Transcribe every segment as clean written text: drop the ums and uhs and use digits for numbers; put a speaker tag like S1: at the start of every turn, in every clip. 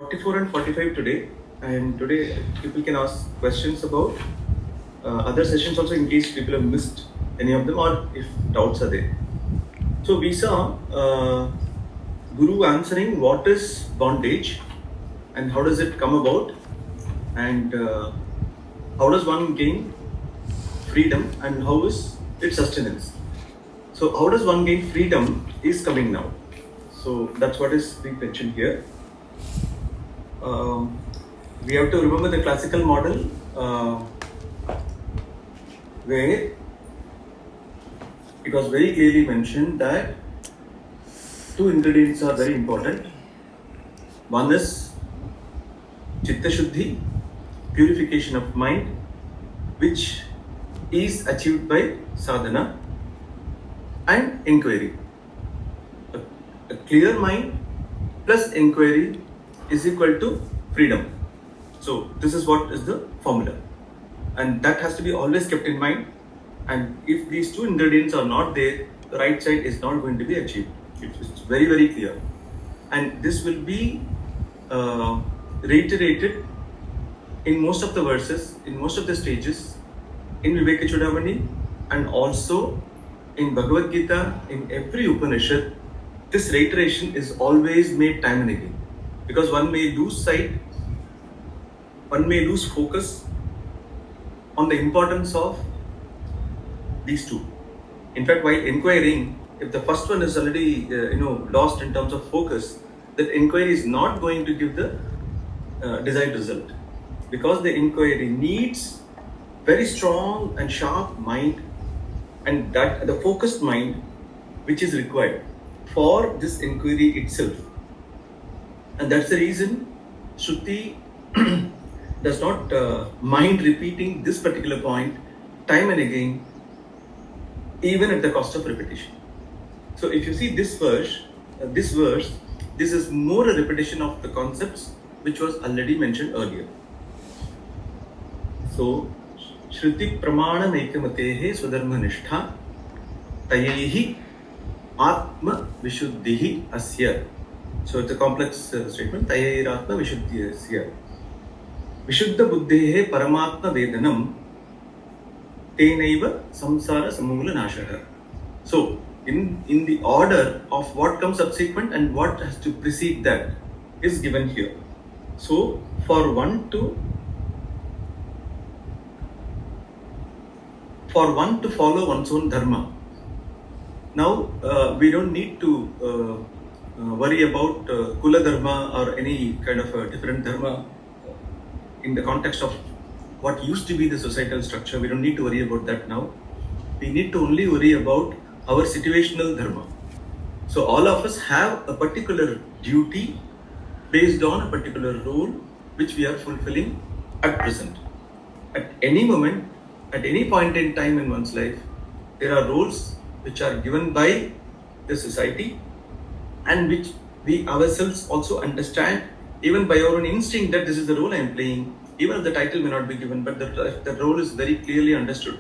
S1: 44 and 45 today, and today people can ask questions about other sessions also in case people have missed any of them or if doubts are there. So we saw Guru answering what is bondage and how does it come about, and how does one gain freedom and how is its sustenance. So how does one gain freedom is coming now. So that's what is being mentioned here. We have to remember the classical model where it was very clearly mentioned that two ingredients are very important. One is Chitta Shuddhi, purification of mind, which is achieved by sadhana, and inquiry. A clear mind plus inquiry is equal to freedom. So this is what is the formula, and that has to be always kept in mind. And if these two ingredients are not there, the right side is not going to be achieved. It's very, very clear, and this will be reiterated in most of the verses, in most of the stages, in Vivekachudhamani, and also in Bhagavad Gita, in every Upanishad. This reiteration is always made time and again, because one may lose sight, one may lose focus on the importance of these two. In fact, while inquiring, if the first one is already lost in terms of focus, that inquiry is not going to give the desired result, because the inquiry needs very strong and sharp mind, and that the focused mind which is required for this inquiry itself. And that's the reason Shruti does not mind repeating this particular point time and again, even at the cost of repetition. So if you see this verse, this is more a repetition of the concepts which was already mentioned earlier. So, Shruti Pramana Ekamatehe Swadharma Nishtha Tayehi Atma Vishuddhihi Asya. So it's a complex statement. Tayehi Atma Vishuddhihi Asya. Vishuddha Buddhehe Paramatma Vedanam Tenaiva Samsara Samula Nashaha. So in the order of what comes subsequent and what has to precede that is given here. So for one to follow one's own dharma. Now we don't need to worry about kula dharma or any kind of a different dharma in the context of what used to be the societal structure. We don't need to worry about that now. We need to only worry about our situational dharma. So all of us have a particular duty based on a particular role which we are fulfilling at present. At any moment, at any point in time in one's life, there are roles which are given by the society and which we ourselves also understand, even by our own instinct, that this is the role I am playing, even if the title may not be given, but the role is very clearly understood.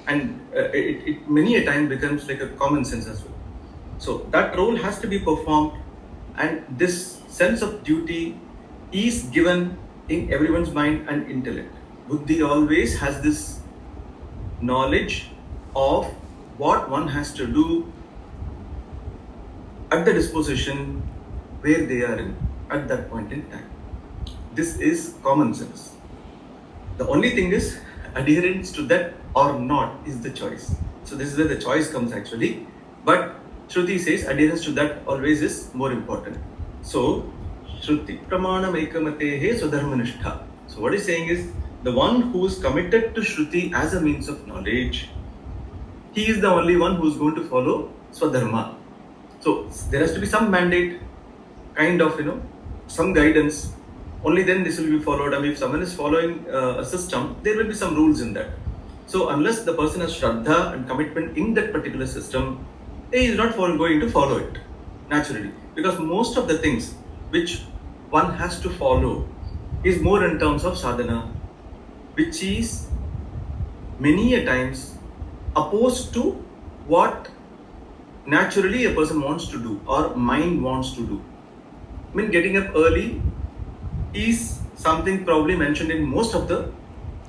S1: And it many a time becomes like a common sense as well. So that role has to be performed, and this sense of duty is given in everyone's mind and intellect. Buddhi always has this knowledge of what one has to do at the disposition where they are in at that point in time. This is common sense. The only thing is adherence to that or not is the choice. So this is where the choice comes actually. But Shruti says adherence to that always is more important. So Shruti Pramanam Ekamatehe Swadharmanishtha. So what he's saying is, the one who is committed to Shruti as a means of knowledge, he is the only one who is going to follow Swadharma. So there has to be some mandate, kind of, some guidance. Only then this will be followed. I mean, if someone is following a system, there will be some rules in that. So unless the person has Shraddha and commitment in that particular system, he is not going to follow it naturally. Because most of the things which one has to follow is more in terms of sadhana, which is many a times opposed to what naturally a person wants to do or mind wants to do. I mean, getting up early is something probably mentioned in most of the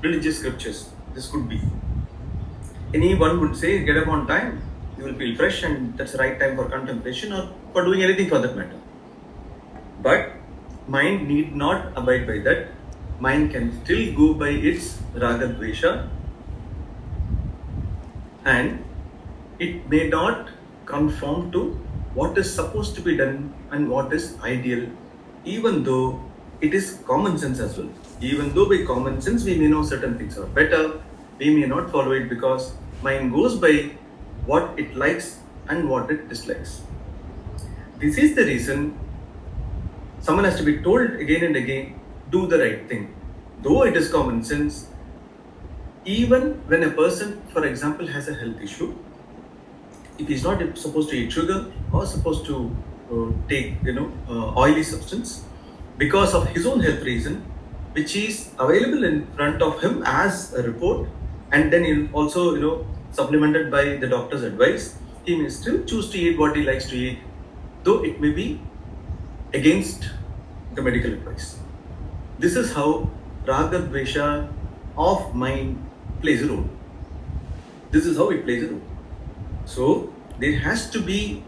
S1: religious scriptures. This could be. Anyone would say, get up on time, you will feel fresh, and that's the right time for contemplation or for doing anything for that matter. But mind need not abide by that. Mind can still go by its raga dvesha, and it may not conform to what is supposed to be done and what is ideal, even though it is common sense as well. Even though by common sense we may know certain things are better, we may not follow it because mind goes by what it likes and what it dislikes. This is the reason someone has to be told again and again, do the right thing. Though it is common sense, even when a person, for example, has a health issue, if he's not supposed to eat sugar or supposed to take oily substance, because of his own health reason, which is available in front of him as a report, and then also supplemented by the doctor's advice, he may still choose to eat what he likes to eat, though it may be against the medical advice. This is how raga dvesha of mind plays a role. This is how it plays a role. So there has to be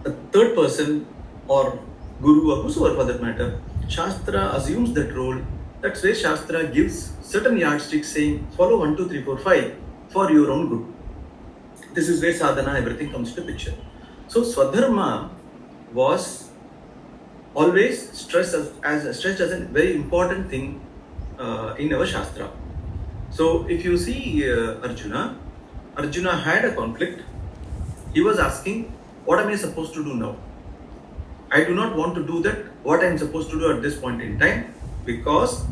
S1: a third person or guru or whosoever for that matter. Shastra assumes that role. That's where Shastra gives certain yardsticks saying follow 1, 2, 3, 4, 5 for your own good. This is where sadhana, everything comes to picture. So Swadharma was always stressed as a very important thing in our Shastra. So if you see Arjuna had a conflict. He was asking, what am I supposed to do now? I do not want to do that, what I am supposed to do at this point in time, because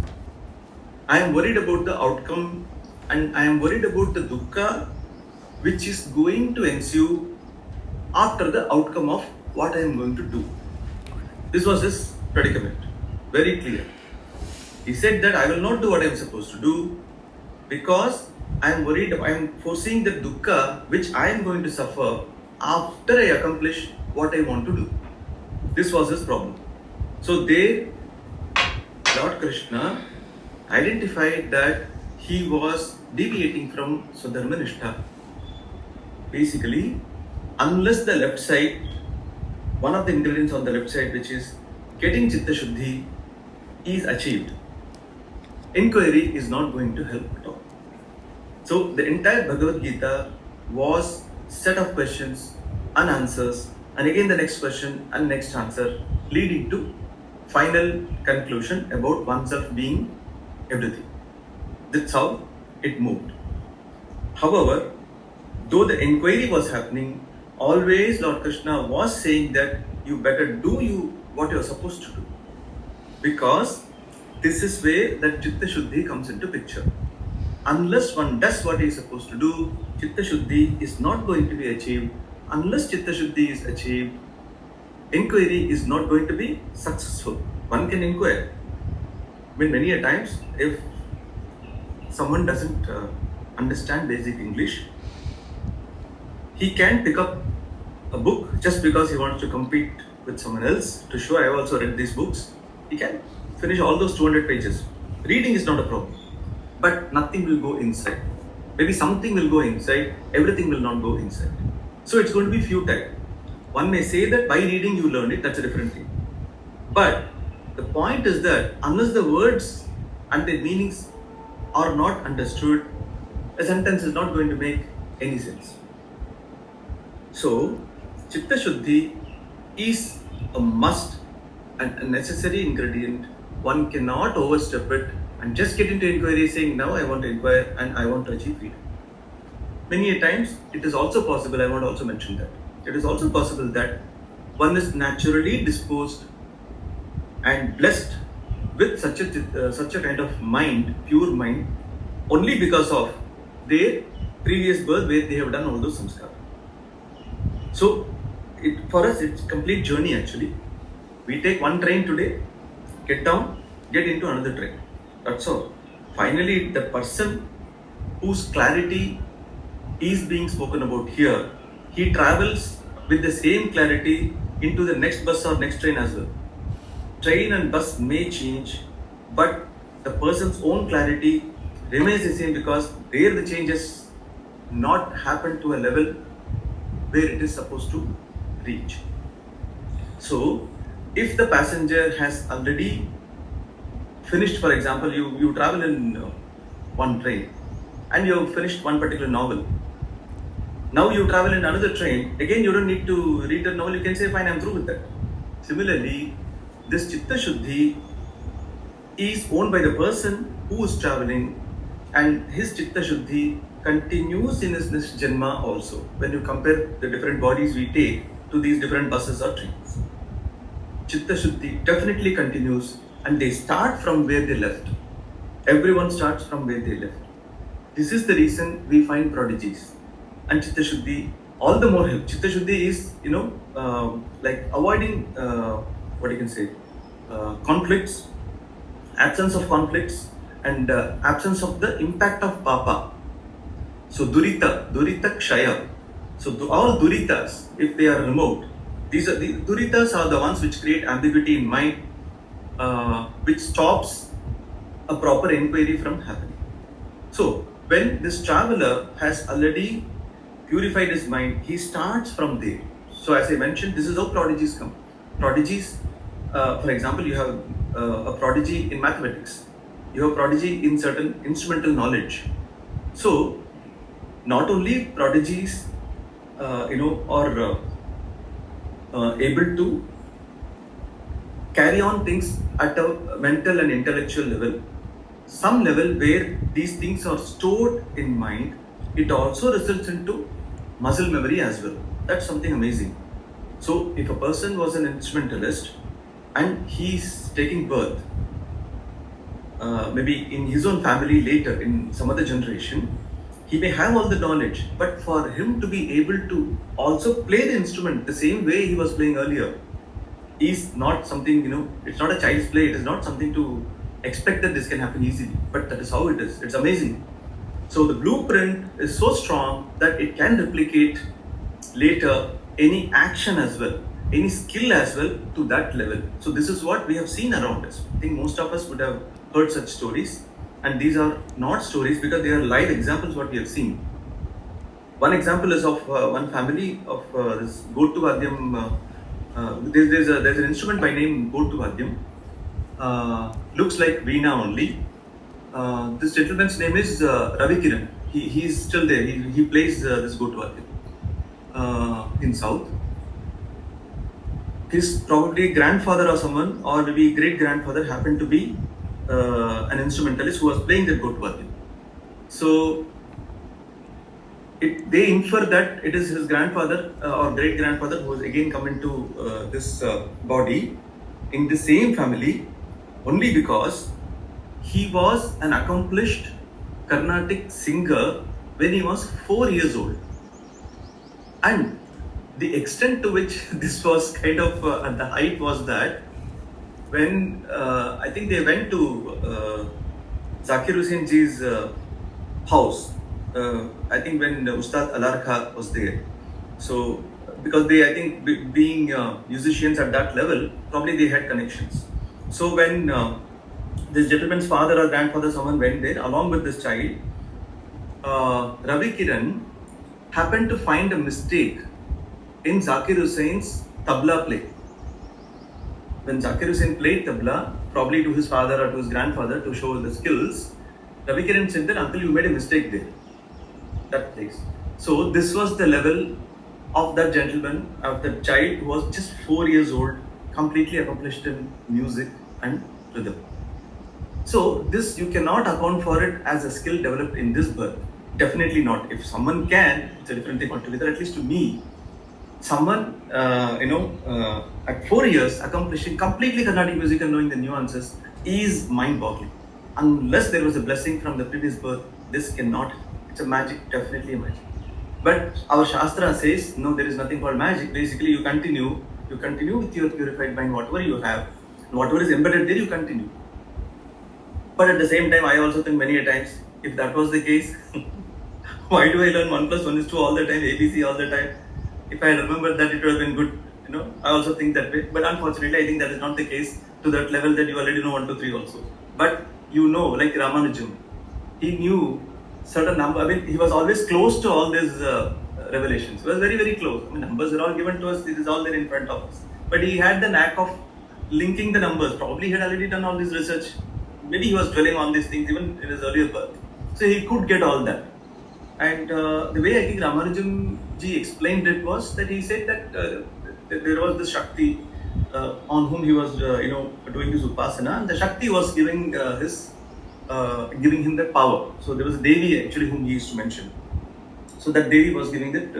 S1: I am worried about the outcome and I am worried about the dukkha which is going to ensue after the outcome of what I am going to do. This was his predicament, very clear. He said that I will not do what I am supposed to do because I am worried, I am foreseeing the dukkha which I am going to suffer after I accomplish what I want to do. This was his problem. So there, Lord Krishna identified that he was deviating from Swadharma Nishtha. Basically, unless the left side, one of the ingredients on the left side, which is getting Chitta Shuddhi, is achieved, inquiry is not going to help at all. So the entire Bhagavad Gita was set of questions and answers, and again the next question and next answer, leading to final conclusion about oneself being everything. That's how it moved. However, though the inquiry was happening, always Lord Krishna was saying that you better do what you are supposed to do, because this is where that Chitta Shuddhi comes into picture. Unless one does what he is supposed to do, Chitta Shuddhi is not going to be achieved. Unless Chitta Shuddhi is achieved, inquiry is not going to be successful. One can inquire. I mean, many a times, if someone doesn't understand basic English, he can pick up a book just because he wants to compete with someone else to show I have also read these books. He can finish all those 200 pages. Reading is not a problem, but nothing will go inside. Maybe something will go inside, everything will not go inside. So it's going to be futile. One may say that by reading you learn it, that's a different thing. But the point is that unless the words and their meanings are not understood, a sentence is not going to make any sense. So, Chitta Shuddhi is a must and a necessary ingredient. One cannot overstep it and just get into inquiry saying, now I want to inquire and I want to achieve freedom. Many a times, it is also possible, I want to also mention that, it is also possible that one is naturally disposed and blessed with such a kind of mind, pure mind, only because of their previous birth where they have done all those samskaras. So, for us, it's a complete journey actually. We take one train today, get down, get into another train. That's all. Finally, the person whose clarity is being spoken about here, he travels with the same clarity into the next bus or next train as well. train and bus may change, but the person's own clarity remains the same, because there the change has not happened to a level where it is supposed to reach. So, if the passenger has already finished, for example, you travel in one train and you have finished one particular novel. Now you travel in another train, again you don't need to read the novel, you can say, fine, I'm through with that. Similarly, this Chitta Shuddhi is owned by the person who is traveling, and his Chitta Shuddhi continues in his next Janma also, when you compare the different bodies we take to these different buses or trains. Chitta Shuddhi definitely continues, and they start from where they left. Everyone starts from where they left. This is the reason we find prodigies. And Chitta Shuddhi all the more help. Chitta Shuddhi is, like avoiding, conflicts, absence of conflicts, and absence of the impact of Papa. So Durita Kshaya. So all Duritas, if they are removed, these Duritas are the ones which create ambiguity in mind, which stops a proper inquiry from happening. So when this traveler has already purified his mind, he starts from there. So as I mentioned, this is how prodigies come. Prodigies, for example, you have a prodigy in mathematics, you have prodigy in certain instrumental knowledge. So not only prodigies are able to carry on things at a mental and intellectual level, some level where these things are stored in mind, it also results into muscle memory as well. That's something amazing. So if a person was an instrumentalist and he's taking birth, maybe in his own family later, in some other generation, he may have all the knowledge, but for him to be able to also play the instrument the same way he was playing earlier is not something, it's not a child's play, it is not something to expect that this can happen easily, but that is how it is. It's amazing. So the blueprint is so strong that it can replicate later any action as well, any skill as well to that level. So this is what we have seen around us. I think most of us would have heard such stories, and these are not stories because they are live examples what we have seen. One example is of one family of this Gotu Vadyam. There's an instrument by name Gotu Vadyam. Looks like Veena only. This gentleman's name is Ravi Kiran. He is still there. He plays this Gotu Vadyam in South. His probably grandfather or someone, or maybe great grandfather, happened to be an instrumentalist who was playing the Gotu Vadyam. So they infer that it is his grandfather or great grandfather who has again come into this body in the same family, only because he was an accomplished Carnatic singer when he was 4 years old. And the extent to which this was kind of at the height was that when I think they went to Zakir Hussain ji's house, I think when Ustad Alarkha was there. So because they, I think being musicians at that level, probably they had connections. So when this gentleman's father or grandfather, someone went there along with this child, Ravi Kiran happened to find a mistake in Zakir Hussain's tabla play. When Zakir Hussain played tabla, probably to his father or to his grandfather to show the skills, Ravi Kiran said that, "Uncle, you made a mistake there." That place. So this was the level of that gentleman, of that child who was just 4 years old, completely accomplished in music and rhythm. So this, you cannot account for it as a skill developed in this birth. Definitely not. If someone can, it's a different thing altogether. At least to me, someone at 4 years accomplishing completely Carnatic music and knowing the nuances is mind-boggling. Unless there was a blessing from the previous birth, this cannot. It's a magic, definitely a magic. But our Shastra says, no, there is nothing called magic. Basically, you continue with your purified mind, whatever you have, whatever is embedded there, you continue. But at the same time, I also think many a times, if that was the case, why do I learn 1 + 1 is 2 all the time, ABC all the time? If I remember that, it would have been good. I also think that way. But unfortunately, I think that is not the case to that level that you already know 1, 2, 3 also. But you know, like Ramanujam, he knew certain number. I mean, he was always close to all these revelations. He was very, very close. I mean, numbers are all given to us. This is all there in front of us. But he had the knack of linking the numbers. Probably he had already done all this research. Maybe he was dwelling on these things even in his earlier birth. So he could get all that. And the way I think Ramanujam ji explained it was that he said that there was the Shakti on whom he was, doing his upasana, and the Shakti was giving him that power. So there was a Devi actually whom he used to mention. So that Devi was giving that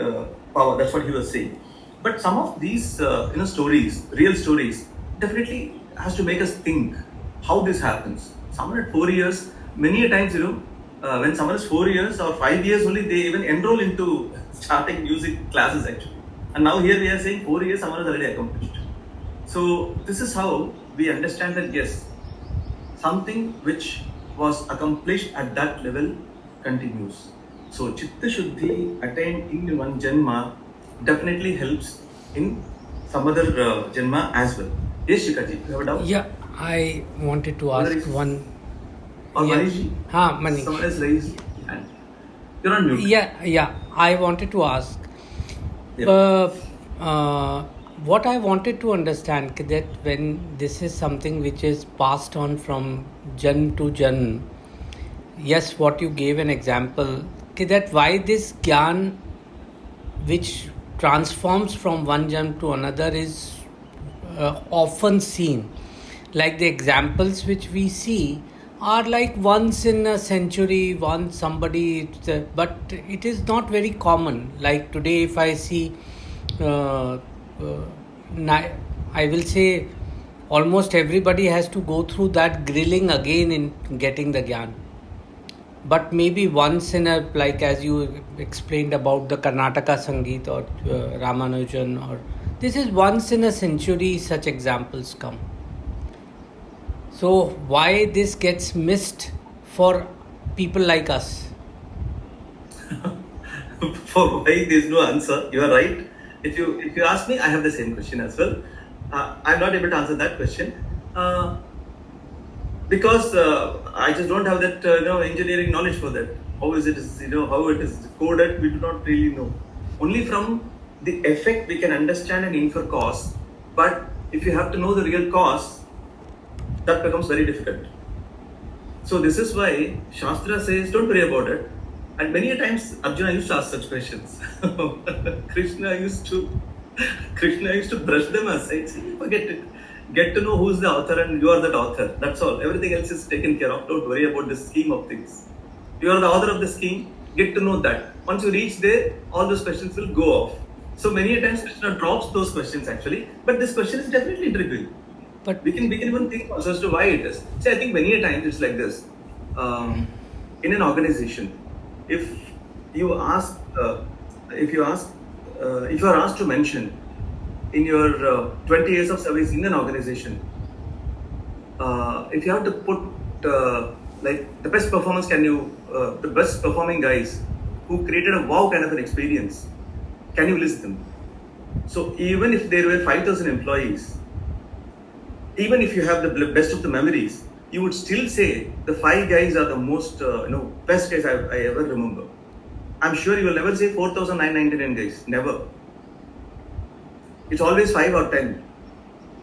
S1: power. That's what he was saying. But some of these, stories, real stories, definitely has to make us think how this happens. Someone at 4 years, many a times, when someone is 4 years or 5 years only, they even enroll into starting music classes actually. And now here we are saying 4 years, someone has already accomplished. So this is how we understand that yes, something which was accomplished at that level continues. So Chitta Shuddhi attained in one Janma definitely helps in some other Janma as well. Yes, Shikaji, you have a doubt?
S2: Yeah, I wanted to ask one.
S1: Or Manishji?
S2: Manish.
S1: Someone has raised hand. You're on mute.
S2: Yeah. I wanted to ask. What I wanted to understand that when this is something which is passed on from Jan to Jan, yes, what you gave an example, that why this Gyan which transforms from one Jan to another is often seen. Like the examples which we see are like once in a century, but it is not very common. Like today, if I see, I will say almost everybody has to go through that grilling again in getting the Gyan. But maybe once in a, like as you explained about the Karnataka Sangeet or Ramanujan, or this is once in a century such examples come. So why this gets missed for people like us?
S1: For why there is no answer, you are right. If you ask me, I have the same question as well. I'm not able to answer that question because I just don't have that engineering knowledge for that. How is it? How it is coded? We do not really know. Only from the effect we can understand and infer cause. But if you have to know the real cause, that becomes very difficult. So this is why Shastra says, don't worry about it. And many a times Arjuna used to ask such questions. Krishna used to brush them aside. Say, forget it. Get to know who's the author and you are that author. That's all. Everything else is taken care of. Don't worry about the scheme of things. You are the author of the scheme. Get to know that. Once you reach there, all those questions will go off. So many a times Krishna drops those questions actually. But this question is definitely intriguing. But we can even think also as to why it is. See, I think many a times it's like this. In an organization, if you are asked to mention in your 20 years of service in an organization, if you have to put like the best performance, the best performing guys who created a wow kind of an experience, can you list them? So even if there were 5,000 employees, even if you have the best of the memories, you would still say the 5 guys are the most best guys I ever remember. I'm sure you will never say 4,999 guys. Never. It's always 5 or 10.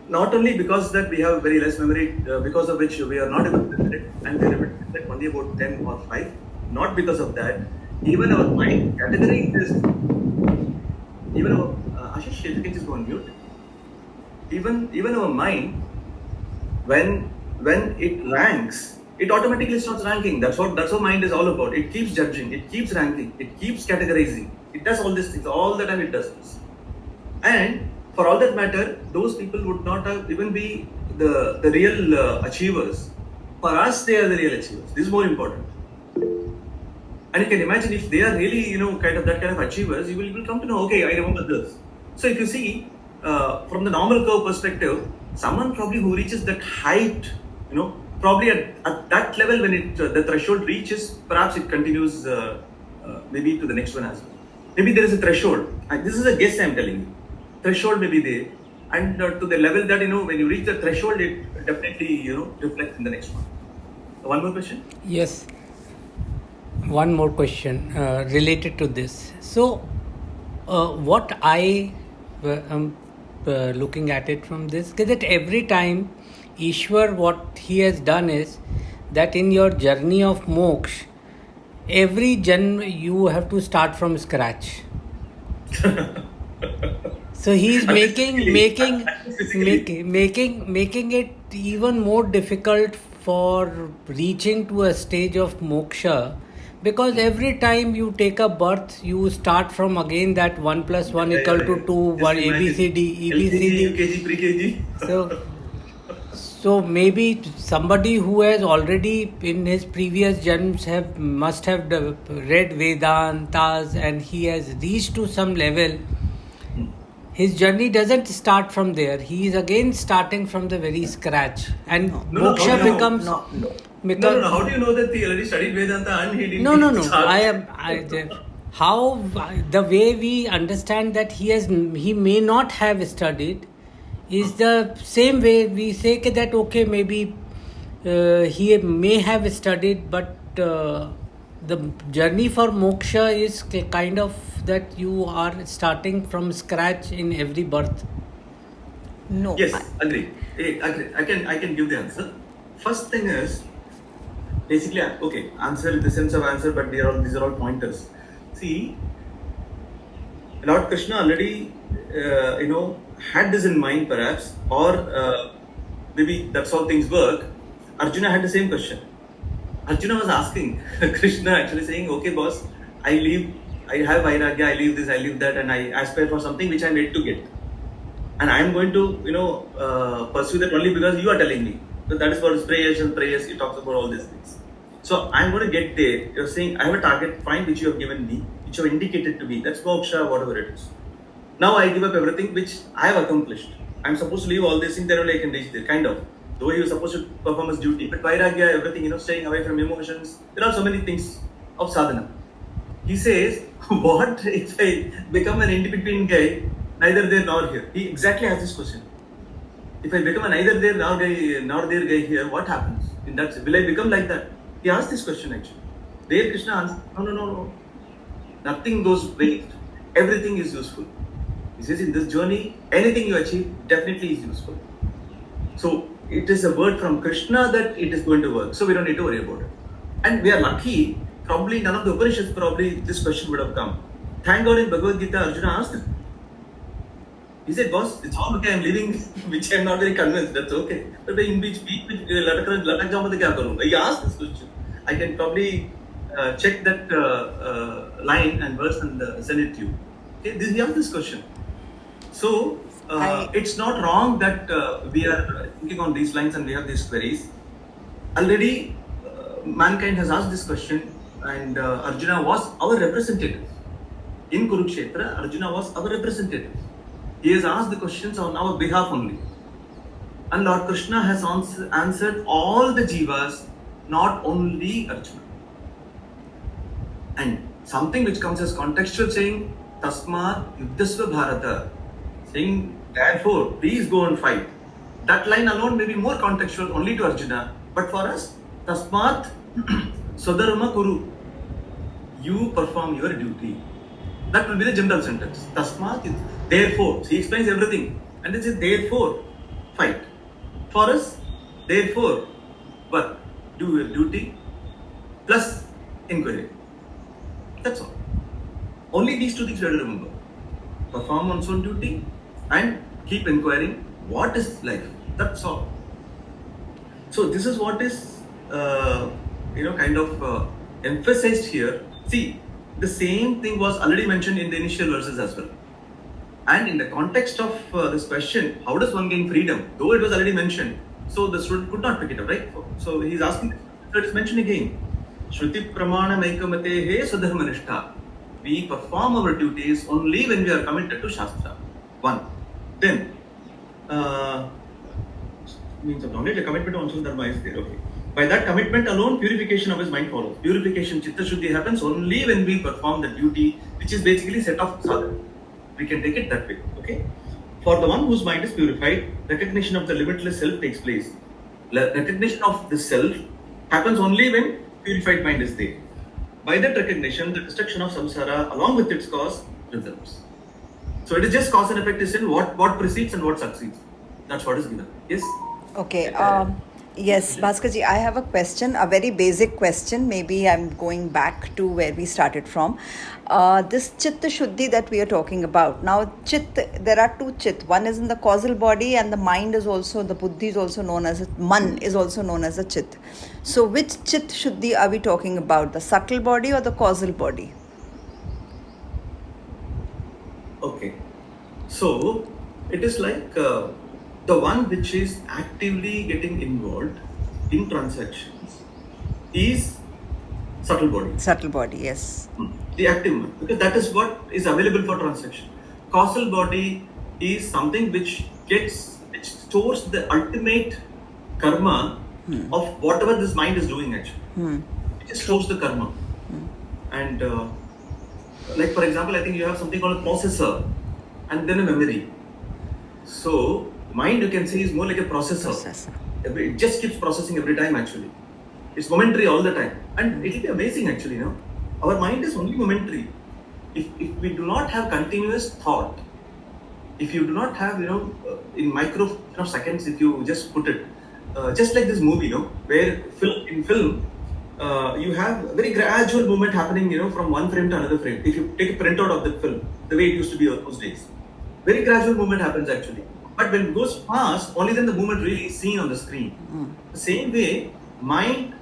S1: Not only because that we have very less memory, because of which we are not able to remember it, and we remember only about 10 or 5. Not because of that. Even our mind categorizes. Even our Ashish, if you can just go on mute. Even our mind, when it ranks, it automatically starts ranking. That's what mind is all about. It keeps judging, it keeps ranking, it keeps categorizing. It does all these things. All the time it does this. And for all that matter, those people would not have even be the real achievers. For us, they are the real achievers. This is more important. And you can imagine if they are really, that kind of achievers, you will come to know, okay, I remember this. So if you see, from the normal curve perspective, someone probably who reaches that height, probably at that level when the threshold reaches, perhaps it continues maybe to the next one as well. Maybe there is a threshold. And this is a guess I'm telling you. Threshold may be there. and to the level that when you reach the threshold, it definitely reflects in the next one. One more question.
S2: Yes. One more question related to this. So, what I am looking at it from this, that every time Ishwar, what he has done is that in your journey of moksha, every janma you have to start from scratch. So he is making it even more difficult for reaching to a stage of moksha, because every time you take a birth, you start from again that 1 + 1 = 2, 1 ABCD.
S1: UKG, pre-KG.
S2: So maybe somebody who has already in his previous janms must have read Vedantas, and he has reached to some level. His journey doesn't start from there. He is again starting from the very scratch, and moksha becomes.
S1: No. How do you know that he already studied Vedanta and he didn't?
S2: No. How the way we understand that he may not have studied is the same way we say that okay, maybe he may have studied, but the journey for moksha is kind of that you are starting from scratch in every birth.
S3: No.
S1: Yes, agree. I can give the answer. First thing is basically answer in the sense of answer, but these are all pointers. See, Lord Krishna already had this in mind perhaps, or maybe that's how things work. Arjuna had the same question. Arjuna was asking Krishna, actually saying, okay boss, I have vairagya, I leave this, I leave that, and I aspire for something which I'm yet to get. And I am going to pursue that only because you are telling me. So that is for his prayers, he talks about all these things. So I'm going to get there. You're saying, I have a target, fine, which you have given me, which you have indicated to me. That's moksha, whatever it is. Now I give up everything which I have accomplished. I'm supposed to leave all these things, then only I can reach there, kind of. Though he was supposed to perform his duty. But vairagya, everything, staying away from emotions. There are so many things of sadhana. He says, what if I become an in-between guy, neither there nor here? He exactly has this question. If I become a neither there nor there guy here, what happens? Will I become like that? He asked this question actually. There Krishna answered, no. Nothing goes waste. Everything is useful. He says in this journey, anything you achieve definitely is useful. So it is a word from Krishna that it is going to work. So we don't need to worry about it. And we are lucky, probably none of the Upanishads, this question would have come. Thank God in Bhagavad Gita, Arjuna asked it. He said, boss, it's all okay, I'm leaving, which I'm not very convinced, that's okay. But in which he asked this question. I can probably check that line and verse and send it to you. Okay, he asked this question. So, it's not wrong that we are thinking on these lines and we have these queries. Already, mankind has asked this question, and Arjuna was our representative. In Kurukshetra, Arjuna was our representative. He has asked the questions on our behalf only. And Lord Krishna has answered all the jivas, not only Arjuna. And something which comes as contextual, saying, Tasmat Yuddhasva Bharata, saying, therefore, please go and fight. That line alone may be more contextual only to Arjuna, but for us, Tasmat Swadharma Kuru, you perform your duty. That will be the general sentence. Tasmat, therefore. He explains everything. And it says, therefore, fight. For us, therefore, work. Do your duty plus inquiry. That's all. Only these two things we have to remember. Perform one's own duty and keep inquiring what is life. That's all. So this is what is, kind of emphasized here. See, the same thing was already mentioned in the initial verses as well. And in the context of this question, how does one gain freedom? Though it was already mentioned, so the student could not pick it up, right? So he's asking, so it is mentioned again. Shruti pramana maikamate swadharma nishtha. We perform our duties only when we are committed to Shastra. One. Then, means of knowledge, a commitment to Anshan Dharma is there. Okay. By that commitment alone, purification of his mind follows. Purification, Chitta Shuddhi happens only when we perform the duty, which is basically set of sadhana. We can take it that way. Okay. For the one whose mind is purified, recognition of the limitless self takes place. Recognition of the self happens only when purified mind is there. By that recognition, the destruction of samsara along with its cause results. So it is just cause and effect is in what precedes and what succeeds. That's what is given. Yes?
S3: Okay. Yes, Bhaskarji, I have a question, a very basic question. Maybe I'm going back to where we started from. This Chitta Shuddhi that we are talking about. Now, Chit, there are two Chit. One is in the causal body, and the mind is also, the Buddhi is also known as, Man is also known as a Chit. So, which Chit Shuddhi are we talking about? The subtle body or the causal body?
S1: Okay. So, it is like the one which is actively getting involved in transactions is subtle body.
S3: Subtle body, yes.
S1: The active one, because that is what is available for transaction. Causal body is something which stores the ultimate karma of whatever this mind is doing actually. It just stores the karma. And like for example, I think you have something called a processor and then a memory. So mind, you can say, is more like a processor. It just keeps processing every time actually. It's momentary all the time. And it will be amazing actually, you know. Our mind is only momentary. If we do not have continuous thought, if you do not have, in microseconds, if you just put it, just like this movie, where in film, you have a very gradual movement happening, from one frame to another frame. If you take a printout of the film, the way it used to be those days, very gradual movement happens actually. But when it goes fast, only then the movement really is seen on the screen. The same way, mind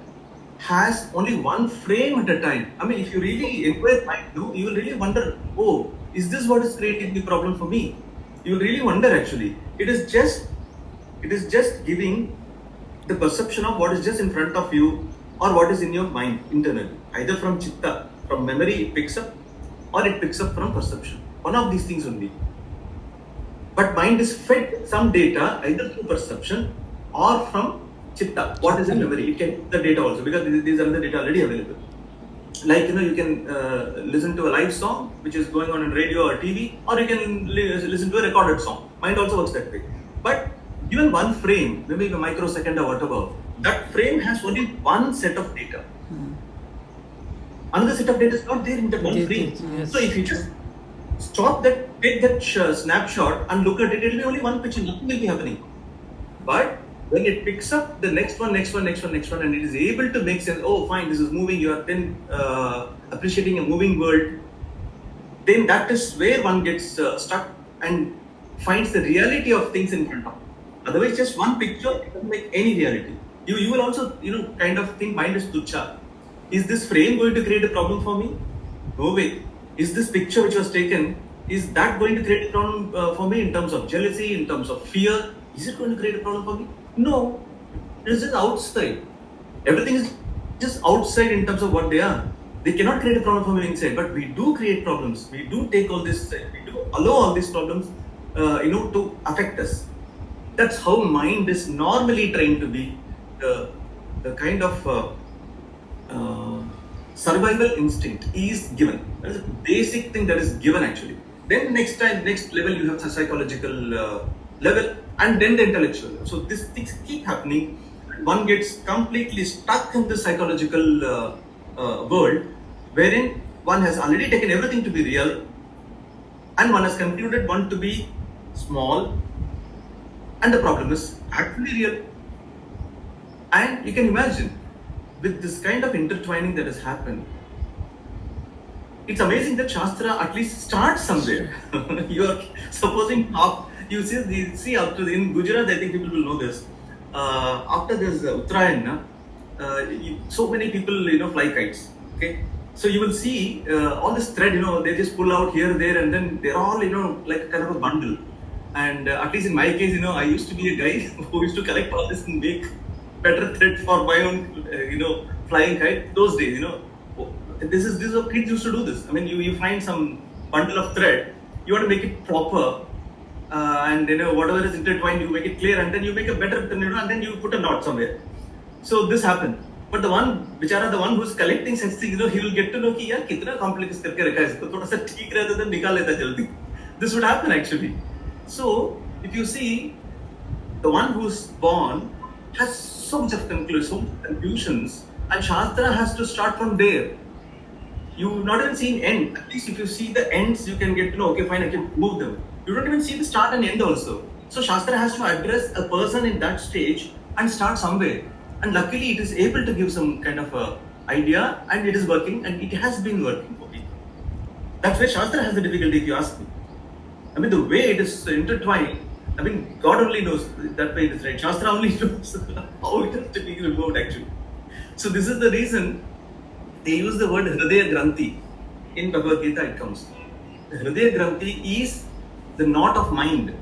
S1: has only one frame at a time. I mean, if you really inquire mind, you will really wonder, oh, is this what is creating the problem for me? You will really wonder actually. It is just giving the perception of what is just in front of you or what is in your mind internally. Either from chitta, from memory it picks up, or it picks up from perception. One of these things only. But mind is fed some data either through perception or from chitta, what is in memory. It can the data also, because these are the data already available. Like, you can listen to a live song which is going on radio or TV, or you can listen to a recorded song. Mind also works that way. But given one frame, maybe a microsecond or whatever, that frame has only one set of data. Another set of data is not there in that one frame. Yes. So if you just stop that, take that snapshot and look at it, it will be only one picture, nothing will be happening. But when it picks up the next one, and it is able to make sense, oh fine, this is moving, you are then appreciating a moving world, then that is where one gets stuck and finds the reality of things in front of. Otherwise, just one picture doesn't make any reality. You will also, kind of think mind is tuchha. Is this frame going to create a problem for me? No way. Is this picture which was taken, is that going to create a problem for me in terms of jealousy, in terms of fear? Is it going to create a problem for me? No. It is just outside. Everything is just outside in terms of what they are. They cannot create a problem for me inside, but we do create problems. We do take all this, we do allow all these problems, to affect us. That's how mind is normally trained to be. The kind of survival instinct is given. That is a basic thing that is given actually. Then next level you have the psychological level, and then the intellectual. So these things keep happening. One gets completely stuck in the psychological world, wherein one has already taken everything to be real, and one has concluded one to be small, and the problem is actually real. And you can imagine, with this kind of intertwining that has happened, it's amazing that Shastra at least starts somewhere. You are supposing you see after in Gujarat, I think people will know this. After this Uttarayan, so many people fly kites. Okay, so you will see all this thread. They just pull out here, there, and then they're all like kind of a bundle. And at least in my case, I used to be a guy who used to collect all this and make better thread for my own, flying kite. Those days, this is what kids used to do this. I mean, you find some bundle of thread, you want to make it proper, and whatever is intertwined, you make it clear, and then you make a better, and then you put a knot somewhere. So this happened. But the one who's collecting such things, he will get to know कि यार कितना complex करके रखा है इसको, थोड़ा सा ठीक रहता तो निकाल लेता जल्दी. This would happen actually. So if you see, the one who's born has so much of conclusions, and Shastra has to start from there. You not even see end. At least if you see the ends, you can get to know, okay, fine, I can move them. You don't even see the start and end also. So Shastra has to address a person in that stage and start somewhere. And luckily it is able to give some kind of a idea, and it is working, and it has been working for people. That's where Shastra has the difficulty, if you ask me. I mean, the way it is intertwined, I mean, God only knows that way it is right. Shastra only knows how it has to be removed actually. So this is the reason they use the word Hridaya Granthi. In Bhagavad Gita it comes. The Hridaya Granthi is the knot of mind.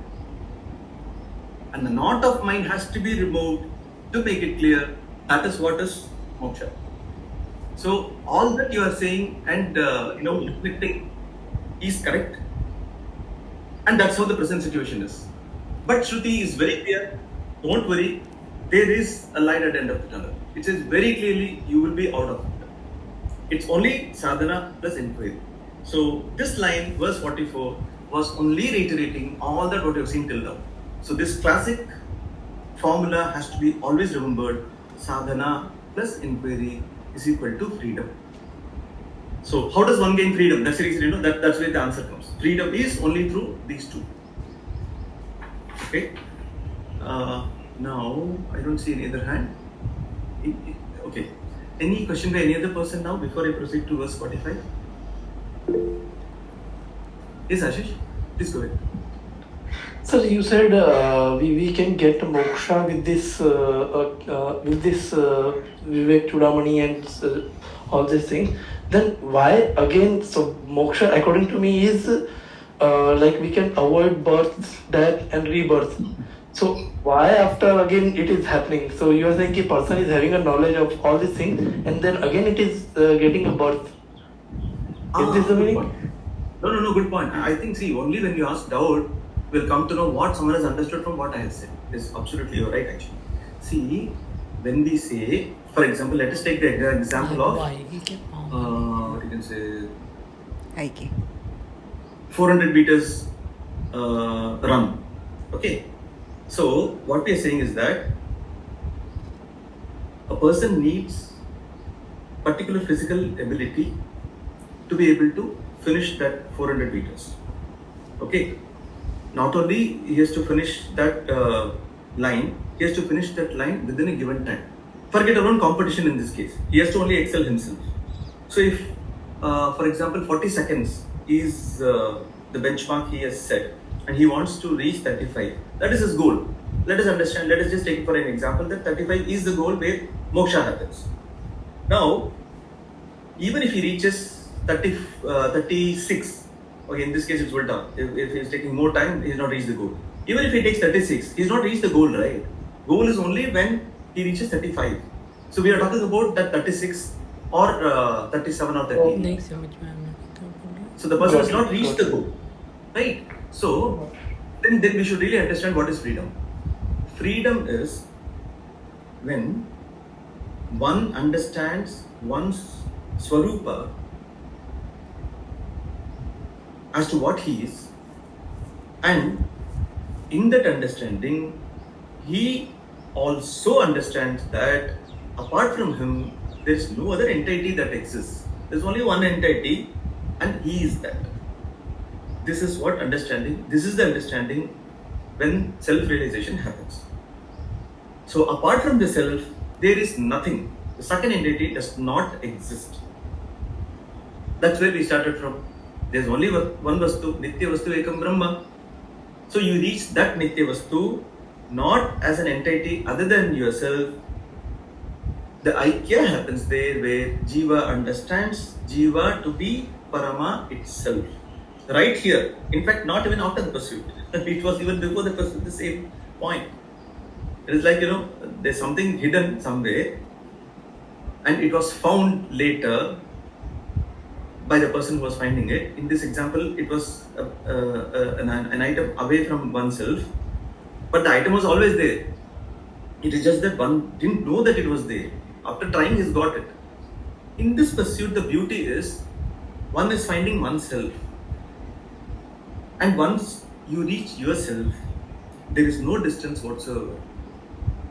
S1: And the knot of mind has to be removed to make it clear. That is what is moksha. So all that you are saying and reflecting is correct. And that's how the present situation is. But Shruti is very clear. Don't worry. There is a light at the end of the tunnel. It says very clearly you will be out of it. It's only sadhana plus inquiry. So this line, verse 44, was only reiterating all that what you have seen till now. So this classic formula has to be always remembered. Sadhana plus inquiry is equal to freedom. So how does one gain freedom? That's the reason, that's where the answer comes. Freedom is only through these two. Okay. Now I don't see any other hand. Okay. Any question by any other person now before I proceed to verse 45? Yes, Ashish, please go ahead.
S4: Sir, you said we can get moksha with this Vivekachudhamani and all these things. Then why again? So moksha, according to me, is like we can avoid birth, death, and rebirth. So why after again it is happening? So you are saying a person is having a knowledge of all these things, and then again it is getting a birth. Is this the meaning?
S1: No, good point. I think, see, only when you ask doubt, we'll come to know what someone has understood from what I have said. Yes, absolutely, you're right actually. See, when we say, for example, let us take the example of, what you can say,
S3: IK.
S1: 400 meters run. Okay. So, what we are saying is that a person needs particular physical ability to be able to finish that 400 meters. Okay. Not only he has to finish that line, he has to finish that line within a given time. Forget about competition in this case. He has to only excel himself. So if, for example, 40 seconds is the benchmark he has set, and he wants to reach 35, that is his goal. Let us understand, let us just take it for an example that 35 is the goal where moksha happens. Now, even if he reaches 36, okay, in this case it's well done. If he's taking more time, he's not reached the goal. Even if he takes 36, he's not reached the goal, right? Goal is only when he reaches 35. So we are talking about that 36 or 37 or 30. So the person has not reached the goal, right? So then we should really understand what is freedom. Freedom is when one understands one's swarupa as to what he is, and in that understanding he also understands that apart from him there is no other entity that exists. There is only one entity and he is that. This is what understanding, this is the understanding when self-realization happens. So apart from the self, there is nothing. The second entity does not exist. That's where we started from. There's only one Vastu, Nitya Vastu Ekam Brahma. So you reach that Nitya Vastu not as an entity other than yourself. The Aikya happens there where Jiva understands Jiva to be Parama itself. Right here. In fact, not even after the pursuit. It was even before the pursuit, the same point. It is like, there's something hidden somewhere and it was found later by the person who was finding it. In this example, it was an item away from oneself, but the item was always there. It is just that one didn't know that it was there. After trying, he's got it. In this pursuit, the beauty is one is finding oneself, and once you reach yourself, there is no distance whatsoever,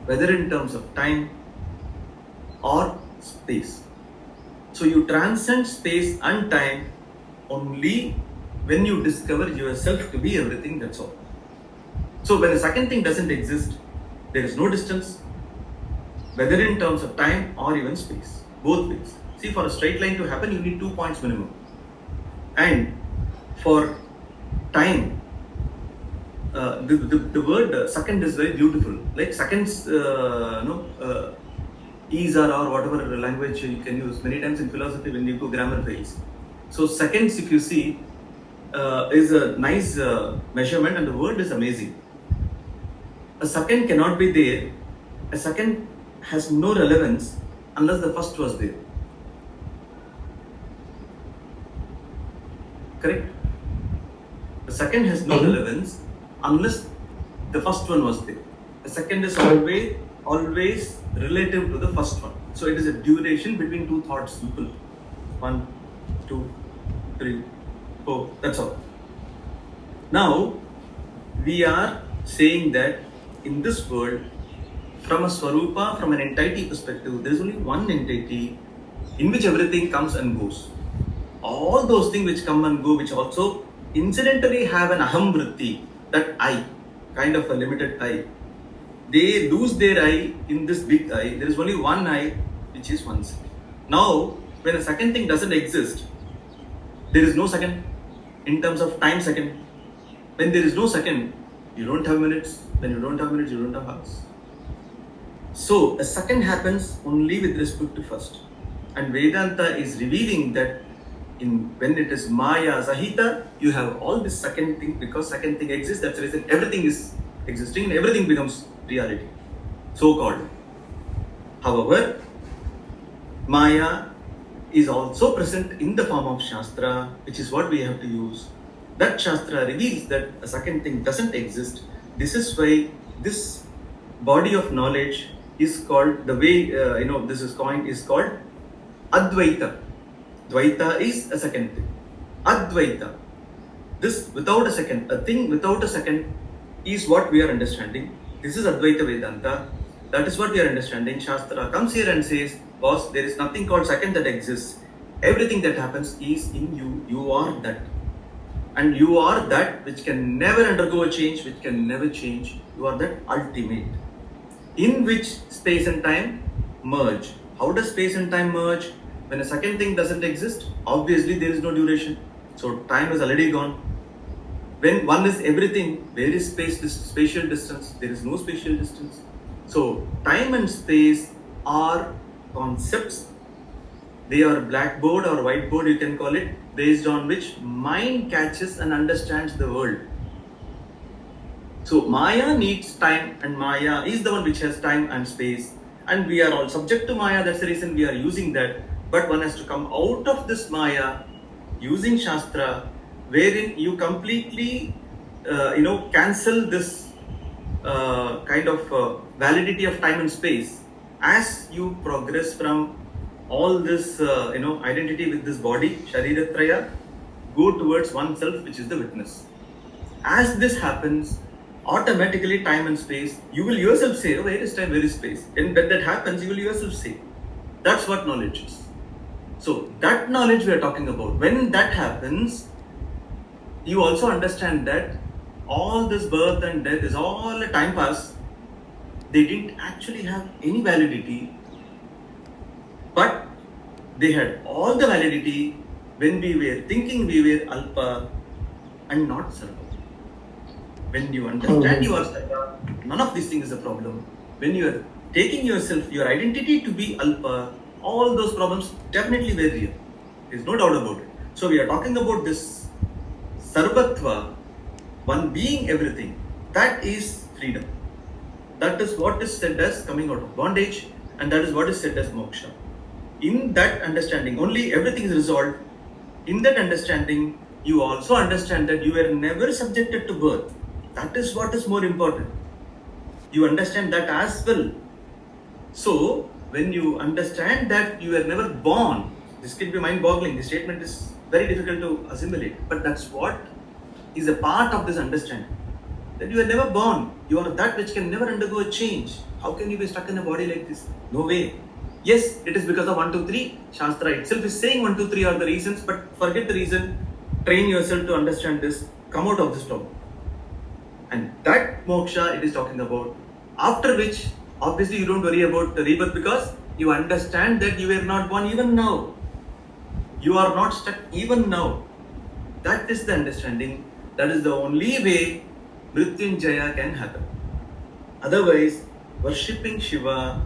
S1: whether in terms of time or space. So you transcend space and time only when you discover yourself to be everything, that's all. So when a second thing doesn't exist, there is no distance, whether in terms of time or even space, both ways. See, for a straight line to happen, you need 2 points minimum. And for time, the word second is very beautiful. Like seconds, is or whatever language you can use. Many times in philosophy, when you go, grammar fails. So seconds, if you see, is a nice measurement, and the word is amazing. A second cannot be there. A second has no relevance unless the first was there. Correct? A second has no relevance unless the first one was there. A second is always relative to the first one. So it is a duration between two thoughts. Simple. 1, 2, 3, 4. That's all. Now we are saying that in this world, from a Swarupa, from an entity perspective, there is only one entity in which everything comes and goes. All those things which come and go, which also incidentally have an aham vritti, that I, kind of a limited I, they lose their I in this big I. There is only one I, which is oneself. Now, when a second thing doesn't exist, there is no second in terms of time second. When there is no second, you don't have minutes. When you don't have minutes, you don't have hours. So a second happens only with respect to first. And Vedanta is revealing that when it is Maya Sahita, you have all this second thing, because second thing exists. That's the reason everything is existing and everything becomes reality, so-called. However, Maya is also present in the form of Shastra, which is what we have to use. That Shastra reveals that a second thing doesn't exist. This is why this body of knowledge is called, the way this is coined, is called Advaita. Dvaita is a second thing. Advaita. This without a second, a thing without a second, is what we are understanding. This is Advaita Vedanta. That is what we are understanding. Shastra comes here and says, boss, there is nothing called second that exists. Everything that happens is in you. You are that. And you are that which can never undergo a change, which can never change. You are that ultimate, in which space and time merge. How does space and time merge? When a second thing doesn't exist, obviously there is no duration. So time is already gone. When one is everything, where is spatial distance? There is no spatial distance. So time and space are concepts. They are blackboard or whiteboard, you can call it, based on which mind catches and understands the world. So Maya needs time, and Maya is the one which has time and space. And we are all subject to Maya, that's the reason we are using that. But one has to come out of this Maya using Shastra, wherein you completely cancel this kind of validity of time and space as you progress from all this identity with this body, Shariratraya, go towards oneself, which is the witness. As this happens, automatically time and space, you will yourself say, oh, where is time, where is space? And when that happens, you will yourself say. That's what knowledge is. So that knowledge we are talking about. When that happens, you also understand that all this birth and death is all a time pass. They didn't actually have any validity, but they had all the validity when we were thinking we were Alpa and not Sarva. When you understand you are Sarva, none of these things is a problem. When you are taking yourself, your identity to be Alpa, all those problems definitely were real. There is no doubt about it. So we are talking about this Sarvatva, one being everything. That is freedom. That is what is said as coming out of bondage, and that is what is said as moksha. In that understanding, only everything is resolved. In that understanding, you also understand that you were never subjected to birth. That is what is more important. You understand that as well. So, when you understand that you were never born, this can be mind-boggling. The statement is very difficult to assimilate, but that's what is a part of this understanding. That you are never born. You are that which can never undergo a change. How can you be stuck in a body like this? No way. Yes, it is because of 1, 2, 3. Shastra itself is saying 1, 2, 3 are the reasons, but forget the reason. Train yourself to understand this. Come out of this problem. And that moksha it is talking about. After which, obviously you don't worry about the rebirth because you understand that you were not born even now. You are not stuck even now. That is the understanding. That is the only way Mrityunjaya can happen. Otherwise, worshipping Shiva,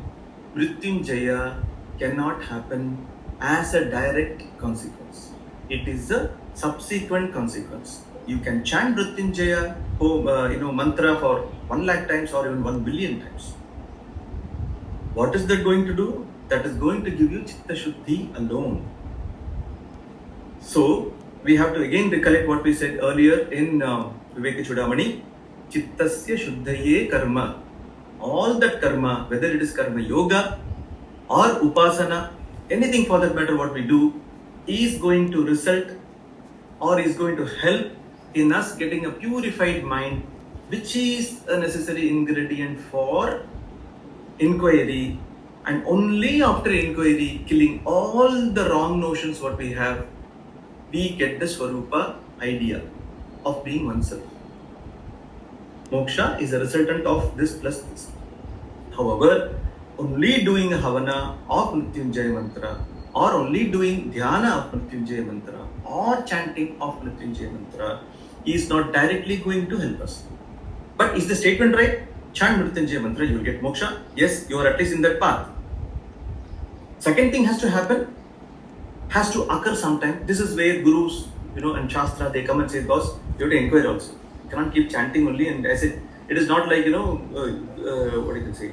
S1: Mrityunjaya cannot happen as a direct consequence. It is a subsequent consequence. You can chant Mrityunjaya mantra for 1 lakh times or even 1 billion times. What is that going to do? That is going to give you Chitta Shuddhi alone. So, we have to again recollect what we said earlier in Vivekachudhamani. Chittasya Shuddhaye Karma. All that karma, whether it is karma yoga or upasana, anything for that matter what we do, is going to result or is going to help in us getting a purified mind, which is a necessary ingredient for inquiry, and only after inquiry, killing all the wrong notions what we have, we get the Swarupa idea of being oneself. Moksha is a resultant of this plus this. However, only doing a Havana of Mrityunjaya mantra or only doing Dhyana of Mrityunjaya mantra or chanting of Mrityunjaya mantra is not directly going to help us. But is the statement right? Chant Mrityunjaya mantra, you will get moksha. Yes, you are at least in that path. Second thing has to happen, has to occur sometime. This is where gurus, and Shastra, they come and say, boss, you have to inquire also. You cannot keep chanting only. And I said, it is not like, what you can say,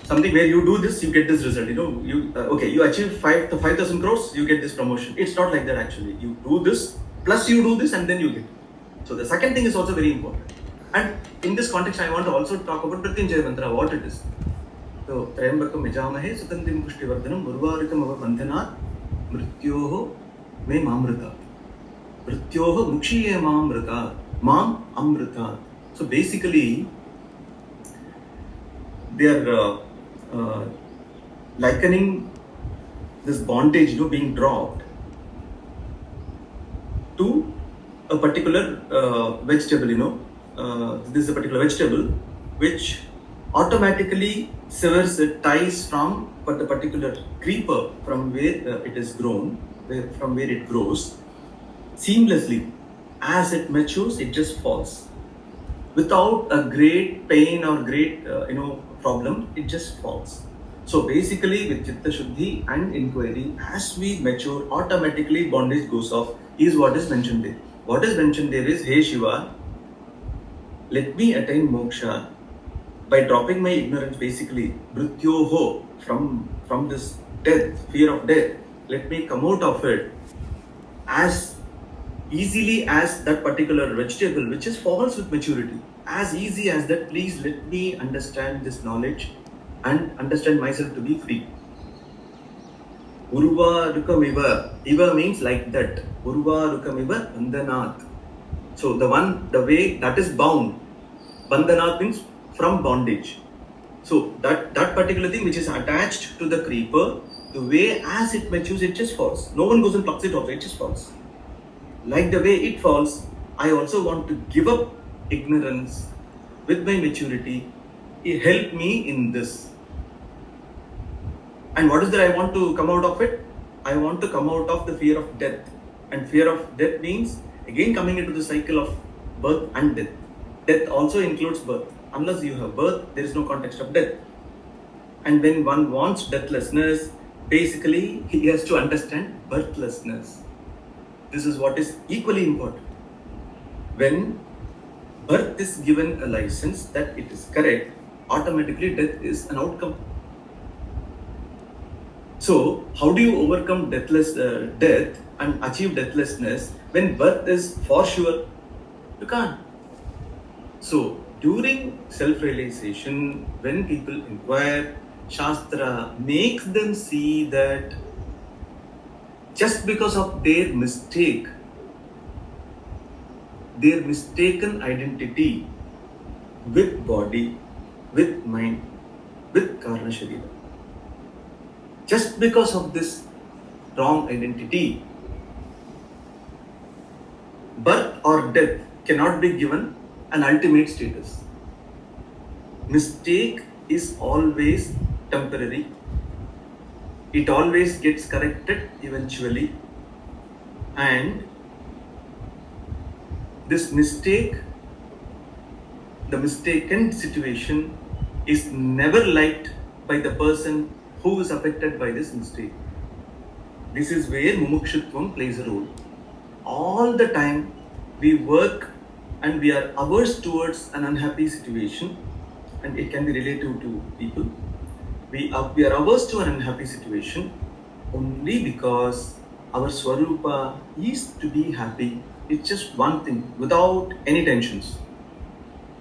S1: something where you do this, you get this result. You achieve 5,000 crores, you get this promotion. It's not like that actually. You do this, plus you do this, and then you get. So the second thing is also very important. And in this context, I want to also talk about Mrityunjaya mantra, what it is. So, Trayambakam Yajamahe Sukantim Pushtivardhanam Urvarikam Ava Bandhanat Mrityoho Me Mamrita. Mrityoho Mukshiye Mamrita. Mam Amrita. So basically, they are likening this bondage being dropped to a particular vegetable, this is a particular vegetable which automatically severs the ties from the particular creeper from where it is grown, from where it grows, seamlessly. As it matures, it just falls. Without a great pain or great problem, it just falls. So basically with Chitta Shuddhi and inquiry, as we mature, automatically bondage goes off, is what is mentioned there. What is mentioned there is, hey Shiva, let me attain moksha by dropping my ignorance, basically, Mrityoho, from this death, fear of death. Let me come out of it as easily as that particular vegetable which is falls with maturity. As easy as that, please let me understand this knowledge and understand myself to be free. Urvarukamiva. Iva means like that. Urvarukamiva bandhanat. So the way that is bound. Bandhanat means from bondage. So that particular thing which is attached to the creeper, the way as it matures, it just falls. No one goes and plucks it off, it just falls. Like the way it falls, I also want to give up ignorance with my maturity. Help me in this. And what is that I want to come out of it? I want to come out of the fear of death. And fear of death means, again coming into the cycle of birth and death. Death also includes birth. Unless you have birth, there is no context of death. And when one wants deathlessness, basically he has to understand birthlessness. This is what is equally important. When birth is given a license that it is correct, automatically death is an outcome. So, how do you overcome death and achieve deathlessness when birth is for sure? You can't. So, during self-realization, when people inquire, Shastra makes them see that just because of their mistake, their mistaken identity with body, with mind, with Karana Sharira. Just because of this wrong identity, birth or death cannot be given an ultimate status. Mistake is always temporary. It always gets corrected eventually. And this mistake, the mistaken situation, is never liked by the person who is affected by this mistake. This is where mumukshutvam plays a role. All the time we work and we are averse towards an unhappy situation, and it can be relative to people. We are averse to an unhappy situation only because our Swarupa is to be happy. It's just one thing without any tensions.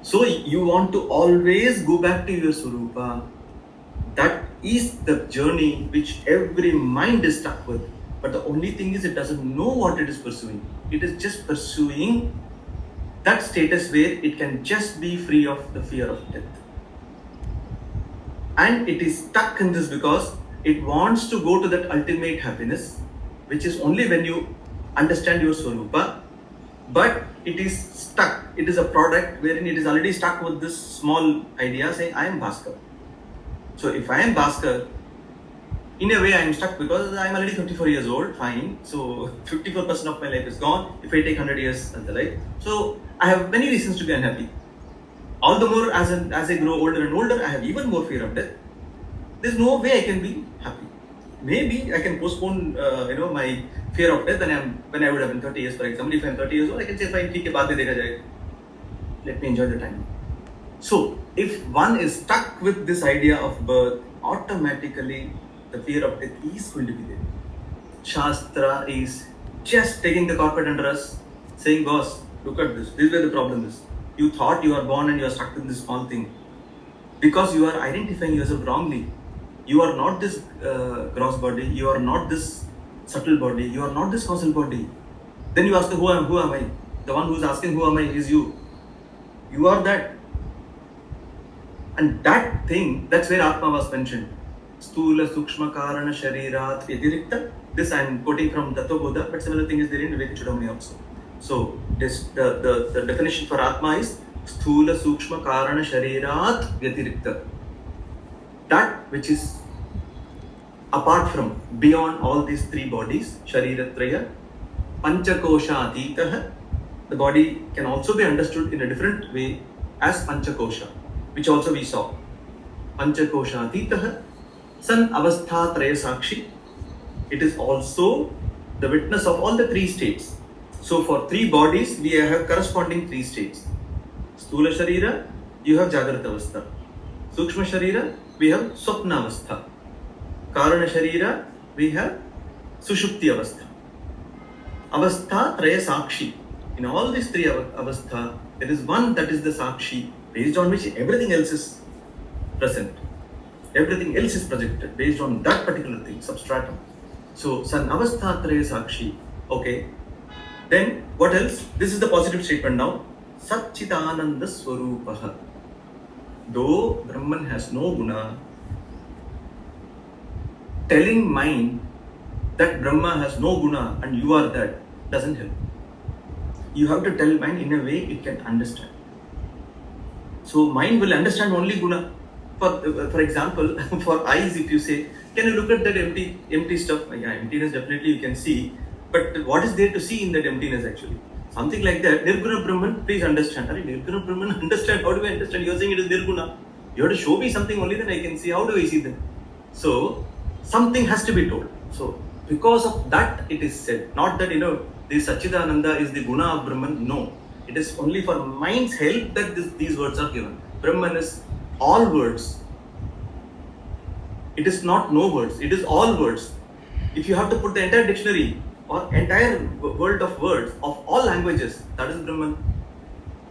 S1: So you want to always go back to your Swarupa. That is the journey which every mind is stuck with. But the only thing is, it doesn't know what it is pursuing. It is just pursuing that status where it can just be free of the fear of death. And it is stuck in this because it wants to go to that ultimate happiness, which is only when you understand your Swarupa. But it is stuck. It is a product wherein it is already stuck with this small idea saying, I am Bhaskar. So if I am Bhaskar, in a way I am stuck because I am already 54 years old, fine. So 54% of my life is gone. If I take 100 years as the life. So I have many reasons to be unhappy. All the more as I grow older and older, I have even more fear of death. There's no way I can be happy. Maybe I can postpone my fear of death when I would have been 30 years, for example. If I'm 30 years old, I can say, fine, theek hai, baad mein dekha jayega. Let me enjoy the time. So if one is stuck with this idea of birth, automatically the fear of death is going to be there. Shastra is just taking the carpet under us, saying, boss, look at this. This is where the problem is. You thought you are born and you are stuck in this small thing. Because you are identifying yourself wrongly. You are not this gross body. You are not this subtle body. You are not this causal body. Then you ask, who am I? The one who is asking who am I is you. You are that. And that thing, that's where Atma was mentioned. Stula Sukshma Karana Sharirat Vyatirikta. This I am quoting from Tattva Buddha, but similar thing is there in Vivekachudhamani also. So this the definition for Atma is Sthula Sukshma Karana Sharirat Vyatirikta. That which is apart from, beyond all these three bodies, Shariratraya, Panchakosha Atitaha. The body can also be understood in a different way as Panchakosha, which also we saw. Panchakosha Atitaha, San Avastha Traya Sakshi. It is also the witness of all the three states. So for three bodies, we have corresponding three states. Stula Sharira, you have Jagrata Avastha. Sukshma Sharira, we have Swapna Avastha. Karana Sharira, we have Sushupti Avastha. Avastha Traya Sakshi. In all these three Avastha, there is one that is the Sakshi, based on which everything else is present. Everything else is projected based on that particular thing, substratum. So, San Avastha Traya Sakshi. Okay. Then, what else? This is the positive statement now. Satchitananda Swarupaha. Though Brahman has no guna, telling mind that Brahma has no guna and you are that doesn't help. You have to tell mind in a way it can understand. So mind will understand only guna. For example, for eyes, if you say, can you look at that empty stuff? Yeah, emptiness definitely you can see. But what is there to see in that emptiness actually? Something like that. Nirguna Brahman, please understand. Nirguna Brahman, understand. How do I understand? You are saying it is Nirguna. You have to show me something only, then I can see. How do I see that? So, something has to be told. So, because of that, it is said. Not that, this Satchidananda is the guna of Brahman. No. It is only for mind's help that these words are given. Brahman is all words. It is not no words. It is all words. If you have to put the entire dictionary or entire world of words of all languages, that is Brahman.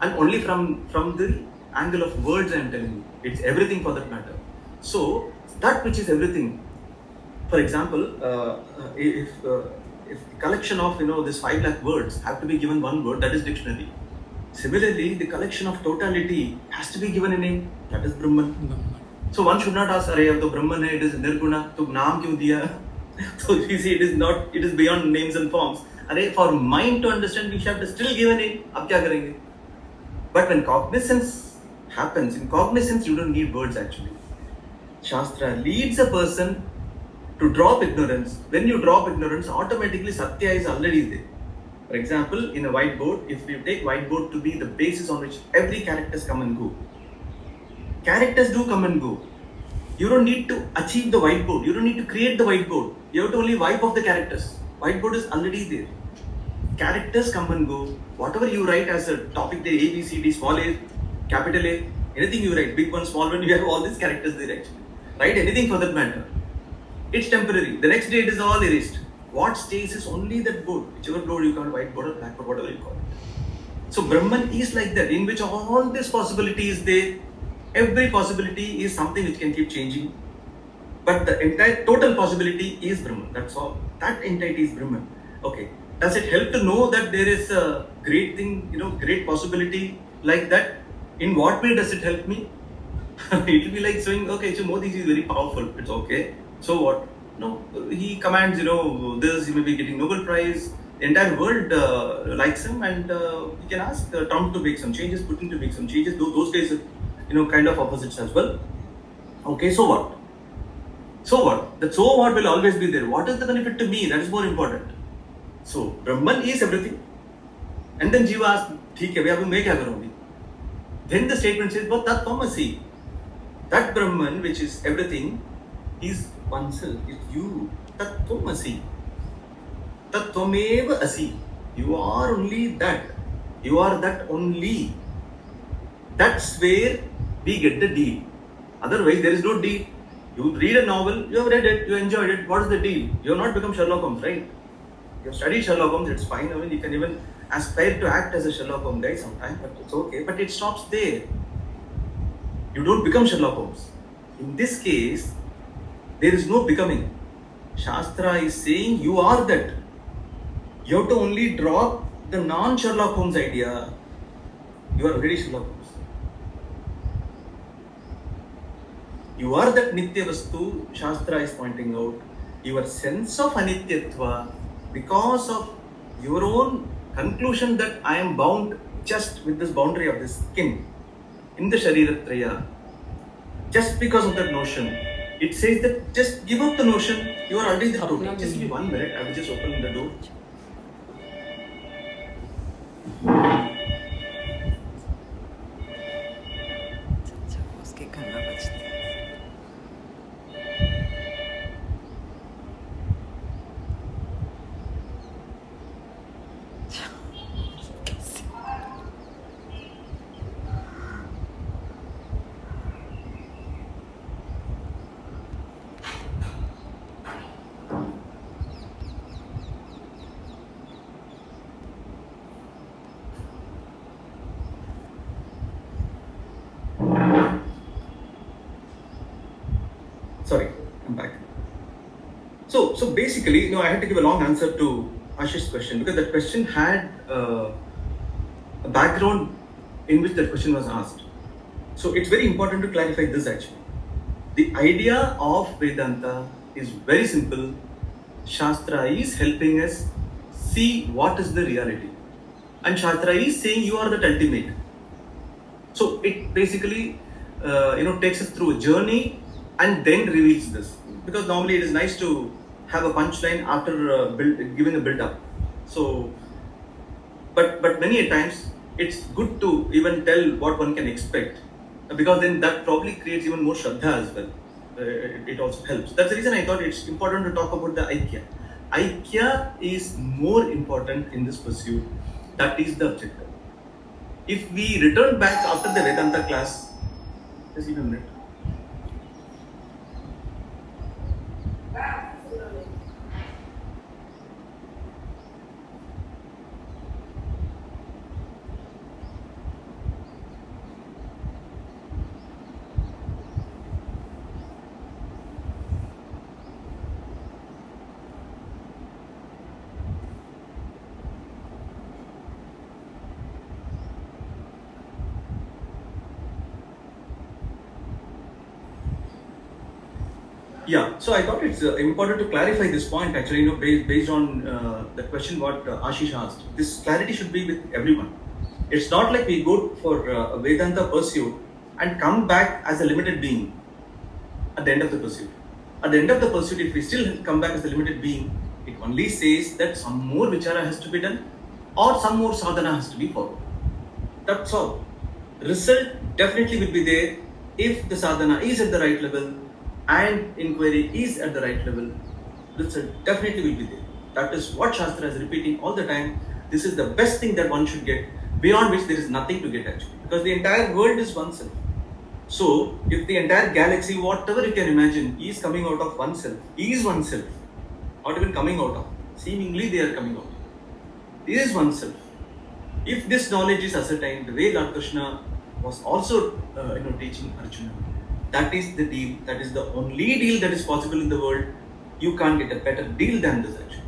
S1: And only from the angle of words I am telling you. It's everything for that matter. So, that which is everything. For example, if if the collection of this 5 lakh words have to be given one word, that is dictionary. Similarly, the collection of totality has to be given a name, that is Brahman. So one should not ask, "Arey, ab to Brahman hai, it is Nirguna, to naam kyun diya?" So you see, it is not, it is beyond names and forms. Arey, for mind to understand, we have to still give a name. Ab kya karenge? But when cognizance happens, in cognizance you don't need words actually. Shastra leads a person to drop ignorance. When you drop ignorance, automatically Satya is already there. For example, in a whiteboard, if you take whiteboard to be the basis on which every characters come and go, characters do come and go. You don't need to achieve the whiteboard. You don't need to create the whiteboard. You have to only wipe off the characters. Whiteboard is already there. Characters come and go. Whatever you write as a topic there, A, B, C, D, small a, capital A, anything you write, big one, small one, you have all these characters there actually. Write anything for that matter. It's temporary. The next day it is all erased. What stays is only that board, whichever board you call whiteboard or blackboard, whatever you call it. So Brahman is like that, in which all this possibility is there. Every possibility is something which can keep changing. But the entire total possibility is Brahman. That's all. That entity is Brahman. Okay. Does it help to know that there is a great thing, great possibility like that? In what way does it help me? It will be like saying, okay, so Modi is very powerful. It's okay. So what? No, he commands, this, he may be getting Nobel Prize. The entire world likes him, and he can ask Trump to make some changes, Putin to make some changes. Those days, kind of opposites as well. Okay, so what? So what? That so what will always be there. What is the benefit to me? That is more important. So Brahman is everything. And then Jiva asks, "ठीक है, अभी मैं क्या करूँगी?" Then the statement says, "But that Tamasi, that Brahman which is everything, is oneself, is you. Tat Tamasi, Tat Tameva Asi. You are only that. You are that only. That's where we get the deal. Otherwise, there is no deal. You read a novel, you have read it, you enjoyed it. What is the deal? You have not become Sherlock Holmes, right? You have studied Sherlock Holmes, it's fine. I mean, you can even aspire to act as a Sherlock Holmes guy sometime, but it's okay. But it stops there. You don't become Sherlock Holmes. In this case, there is no becoming. Shastra is saying you are that. You have to only drop the non-Sherlock Holmes idea. You are already Sherlock Holmes. You are that Nitya Vastu, Shastra is pointing out. Your sense of Anityatva, because of your own conclusion that I am bound just with this boundary of this skin in the Shariratraya, just because of that notion, it says that just give up the notion, you are already the total. Just give me 1 minute, I will just open the door. Sorry, I'm back. So basically, I had to give a long answer to Ashish's question because that question had a background in which that question was asked. So it's very important to clarify this actually. The idea of Vedanta is very simple. Shastra is helping us see what is the reality. And Shastra is saying you are the ultimate. So it basically, takes us through a journey and then reveals this. Because normally it is nice to have a punchline after giving a build-up. So, but many a times it's good to even tell what one can expect, because then that probably creates even more Shraddha as well. It also helps. That's the reason I thought it's important to talk about the Aikya. Aikya is more important in this pursuit. That is the objective. If we return back after the Vedanta class, just give me a minute. Yeah, so I thought it's important to clarify this point actually, based on the question what Ashish asked. This clarity should be with everyone. It's not like we go for Vedanta pursuit and come back as a limited being at the end of the pursuit. At the end of the pursuit, if we still come back as a limited being, it only says that some more vichara has to be done or some more sadhana has to be followed. That's all. Result definitely will be there if the sadhana is at the right level and inquiry is at the right level. Result definitely will be there. That is what Shastra is repeating all the time. This is the best thing that one should get, beyond which there is nothing to get actually. Because the entire world is oneself. So, if the entire galaxy, whatever you can imagine, is coming out of oneself, is oneself, not even coming out of, seemingly they are coming out. Is oneself. If this knowledge is ascertained, the way Lord Krishna was also teaching Arjuna, that is the deal, that is the only deal that is possible in the world. You can't get a better deal than this actually.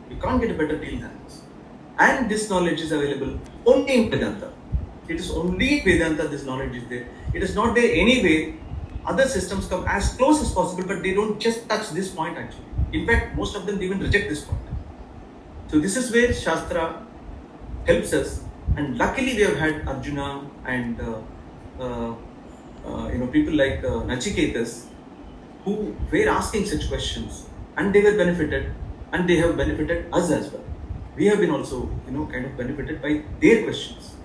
S1: You can't get a better deal than this. And this knowledge is available only in Vedanta. It is only in Vedanta this knowledge is there. It is not there anyway. Other systems come as close as possible, but they don't just touch this point actually. In fact, most of them even reject this point. So this is where Shastra helps us, and luckily we have had Arjuna and people like Nachiketas who were asking such questions, and they were benefited, and they have benefited us as well. We have been also kind of benefited by their questions.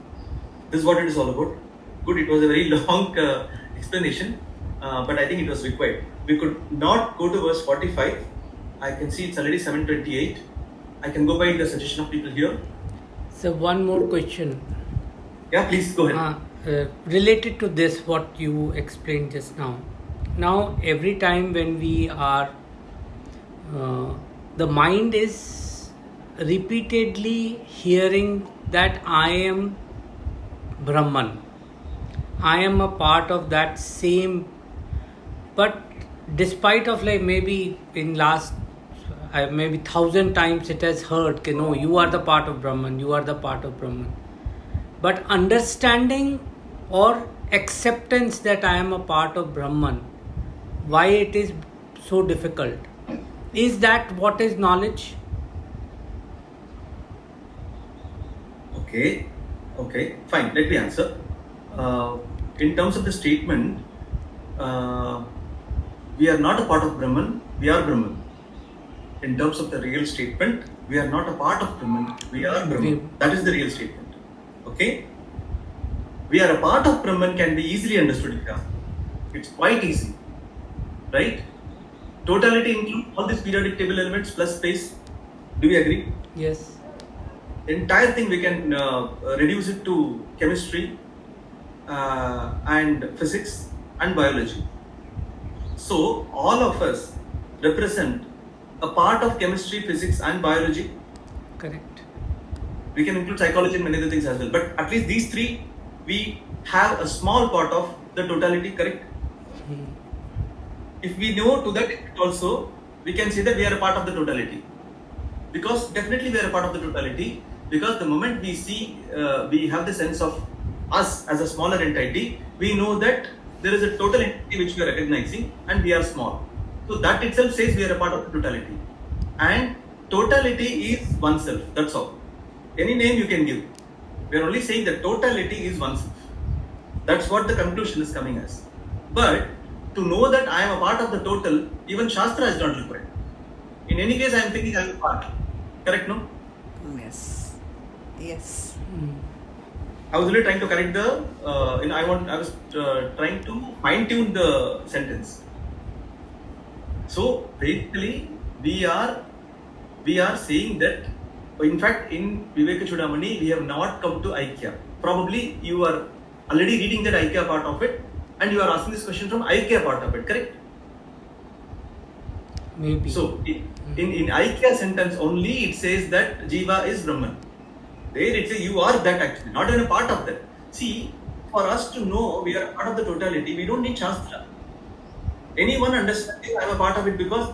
S1: This is what it is all about. Good, it was a very long explanation, but I think it was required. We could not go to verse 45. I can see it's already 7:28. I can go by the suggestion of people here.
S2: So one more question.
S1: Yeah, please go ahead.
S2: Related to this, what you explained just now. Now, every time when we are, the mind is repeatedly hearing that I am Brahman. I am a part of that same, but despite of like maybe in last maybe 1,000 times it has heard, no, you are the part of Brahman, you are the part of Brahman. But understanding or acceptance that I am a part of Brahman, why it is so difficult? Is that what is knowledge?
S1: Okay, fine. Let me answer. In terms of the statement, we are not a part of Brahman, we are Brahman. In terms of the real statement, we are not a part of Brahman, we are Brahman. That is the real statement. Okay? We are a part of Brahman can be easily understood. It's quite easy. Right? Totality includes all these periodic table elements plus space. Do we agree?
S2: Yes.
S1: The entire thing we can reduce it to chemistry and physics and biology. So all of us represent a part of chemistry, physics and biology.
S2: Correct.
S1: We can include psychology and many other things as well. But at least these three, we have a small part of the totality, correct? If we know to that extent also, we can say that we are a part of the totality. Because definitely we are a part of the totality. Because the moment we see, we have the sense of us as a smaller entity, we know that there is a total entity which we are recognizing and we are small. So that itself says we are a part of the totality. And totality is oneself, that's all. Any name you can give. We are only saying that totality is oneself. That's what the conclusion is coming as. But to know that I am a part of the total, even Shastra is not required. In any case, I am thinking I am a part. Correct, no?
S3: Yes.
S1: I was really trying to correct the, I was trying to fine tune the sentence. So basically, we are saying that, in fact, in Vivekachudhamani, we have not come to Aikya. Probably you are already reading that Aikya part of it, and you are asking this question from Aikya part of it, correct?
S2: Maybe.
S1: So in Aikya sentence only, it says that Jiva is Brahman. There it says you are that actually, not even a part of that. See, for us to know we are a part of the totality, we don't need Shastra. Anyone understanding I am a part of it, because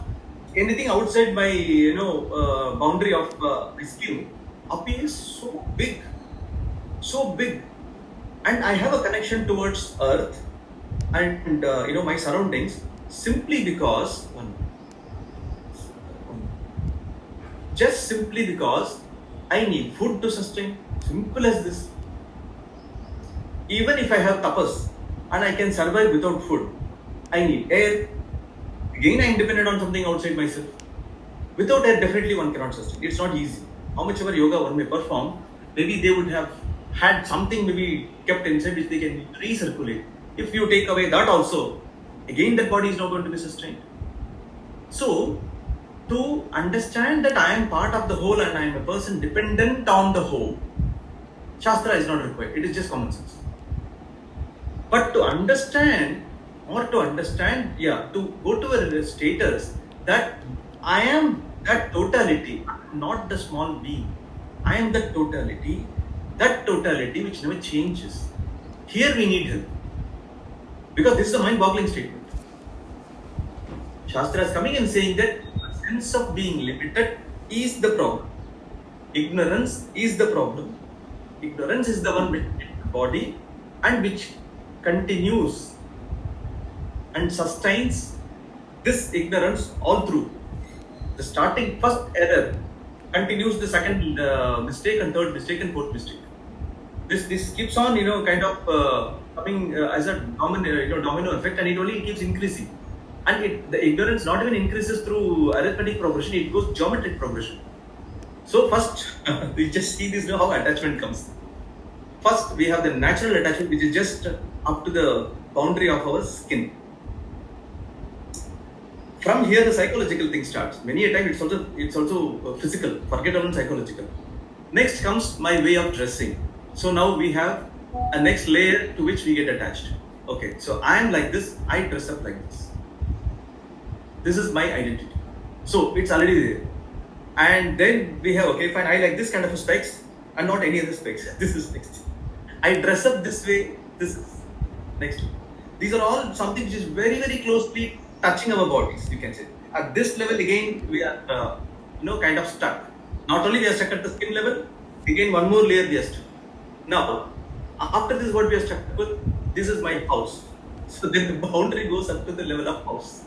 S1: anything outside my boundary of my skill appears so big, and I have a connection towards earth and my surroundings. simply because just simply because I need food to sustain. Simple as this. Even if I have tapas and I can survive without food, I need air. Again, I am dependent on something outside myself. Without air, definitely one cannot sustain. It's not easy. How much ever yoga one may perform, maybe they would have had something maybe kept inside which they can recirculate. If you take away that also, again that body is not going to be sustained. So, to understand that I am part of the whole and I am a person dependent on the whole, Shastra is not required. It is just common sense. But to understand, to go to a status that I am that totality, not the small being. I am that totality which never changes. Here we need help. Because this is a mind-boggling statement. Shastra is coming and saying that the sense of being limited is the problem. Ignorance is the problem. Ignorance is the one which is the body and which continues and sustains this ignorance all through. The starting first error continues the second mistake and third mistake and fourth mistake. This keeps on coming as a domino effect, and it only keeps increasing. And the ignorance not even increases through arithmetic progression; it goes geometric progression. So first, we just see this how attachment comes. First, we have the natural attachment, which is just up to the boundary of our skin. From here, the psychological thing starts. Many a time, it's also physical. Forget about psychological. Next comes my way of dressing. So now we have a next layer to which we get attached. Okay, so I am like this. I dress up like this. This is my identity. So it's already there. And then we have, okay, fine, I like this kind of a specs and not any other specs. This is next. I dress up this way. This is next. These are all something which is very, very closely touching our bodies, you can say. At this level, again, we are, kind of stuck. Not only we are stuck at the skin level, again, one more layer we are stuck. Now, after this, what we are stuck with, this is my house. So then the boundary goes up to the level of house.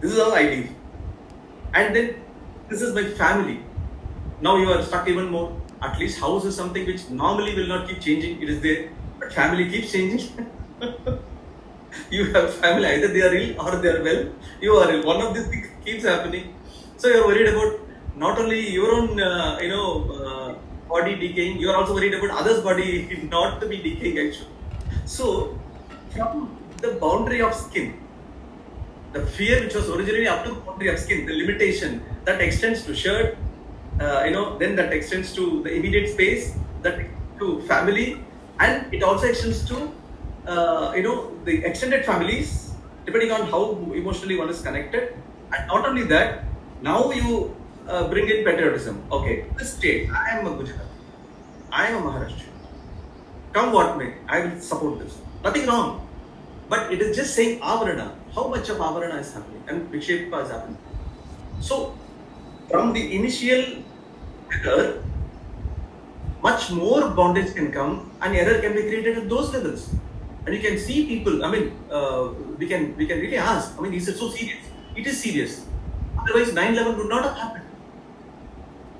S1: This is how I live. And then this is my family. Now you are stuck even more. At least house is something which normally will not keep changing. It is there. But family keeps changing. You have family, either they are ill or they are well. You are ill. One of these things keeps happening. So you are worried about not only your own, body decaying, you are also worried about others' body not to be decaying actually. So, from the boundary of skin, the fear which was originally up to the boundary of skin, the limitation that extends to shirt, then that extends to the immediate space, that to family, and it also extends to the extended families, depending on how emotionally one is connected. And not only that, now you bring in patriotism. Okay, this state, I am a Gujarat, I am a Maharashtra. Come what may, I will support this. Nothing wrong. But it is just saying avarana. How much of avarana is happening and vikshepa is happening. So, from the initial error, much more bondage can come and error can be created at those levels. And you can see people, we can really ask, is it so serious? It is serious. Otherwise, 9/11 would not have happened.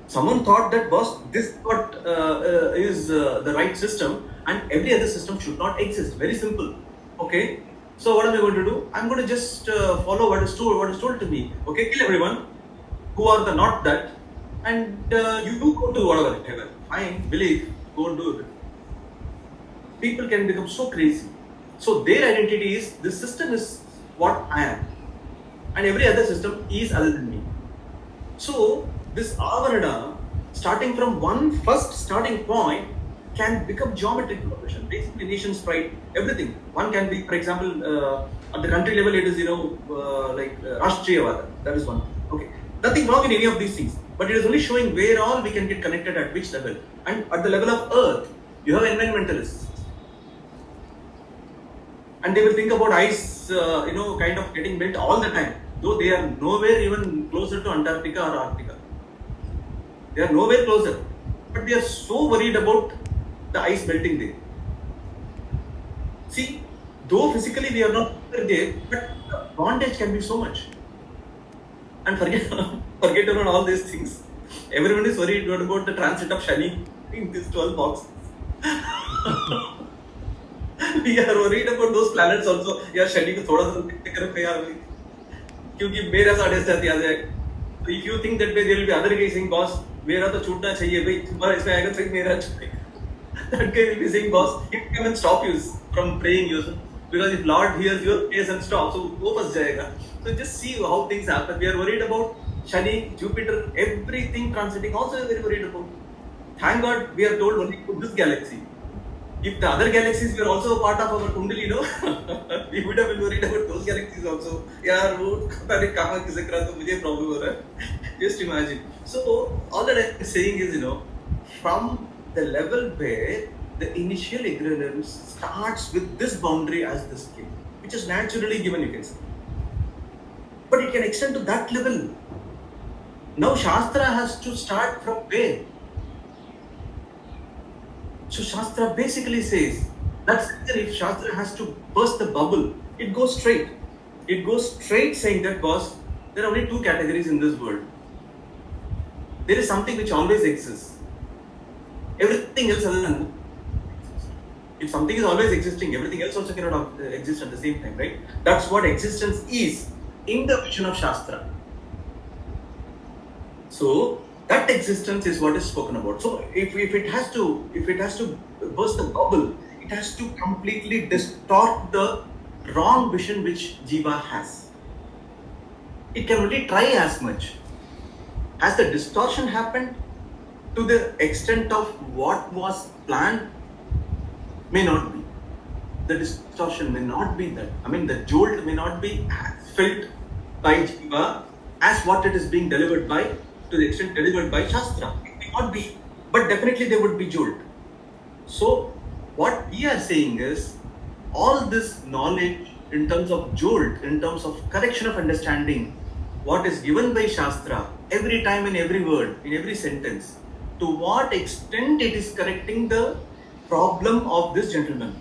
S1: Someone thought that, boss, this is what is the right system and every other system should not exist. Very simple. Okay. So what am I going to do? I'm going to just follow what is told to me. Okay, kill everyone who are the not that, and you go to whatever. Fine, believe, go and do it. People can become so crazy. So their identity is, this system is what I am, and every other system is other than me. So this avarana, starting from one first starting point, can become geometric progression, basically nation's pride, everything. One can be, for example, at the country level, it is, like Rashtriyavada, that is one. Okay, nothing wrong in any of these things, but it is only showing where all we can get connected at which level. And at the level of earth, you have environmentalists. And they will think about ice, kind of getting melt all the time, though they are nowhere even closer to Antarctica or Arctica. They are nowhere closer, but they are so worried about the ice melting there. See, Though physically we are not there, but the bondage can be so much. And forget about all these things. Everyone is worried about the transit of Shani in these 12 boxes. We are worried about those planets also. यार शनि को थोड़ा सा take care यार क्योंकि मेरा साढ़े साथ याद है. So if you think that way, there will be other guy saying, boss, मेरा तो छूटना चाहिए भाई, तुम्हारा इसमें आएगा तो मेरा छूटेगा. That guy will be saying, boss, he will come and stop you from praying yourself. Because if Lord hears your prayers and stops, so वो फंस जाएगा. So just see how things happen. We are worried about Shani, Jupiter, everything transiting. Also we are very worried about. Thank God we are told only about this galaxy. If the other galaxies were also a part of our Kundali, we would have been worried about those galaxies also. यार वो पता नहीं कहाँ किसे करा तो मुझे problem हो रहा है. Just imagine. So all that I'm saying is, from the level where the initial ignorance starts with this boundary as the skill, which is naturally given, you can say. But it can extend to that level. Now Shastra has to start from where? So Shastra basically says that if Shastra has to burst the bubble, it goes straight. It goes straight saying that, boss, there are only two categories in this world. There is something which always exists. Everything else other than that. If something is always existing, everything else also cannot exist at the same time, right? That's what existence is in the vision of Shastra. So that existence is what is spoken about. So if it has to burst the bubble, it has to completely distort the wrong vision which Jiva has. It can only try as much. Has the distortion happened to the extent of what was planned? May not be. The distortion may not be that. I mean, the jolt may not be felt by Jiva as what it is being delivered by, to the extent delivered by Shastra. It may not be, but definitely there would be jolt. So, what we are saying is, all this knowledge in terms of jolt, in terms of correction of understanding, what is given by Shastra, every time in every word, in every sentence, to what extent it is correcting the problem of this gentleman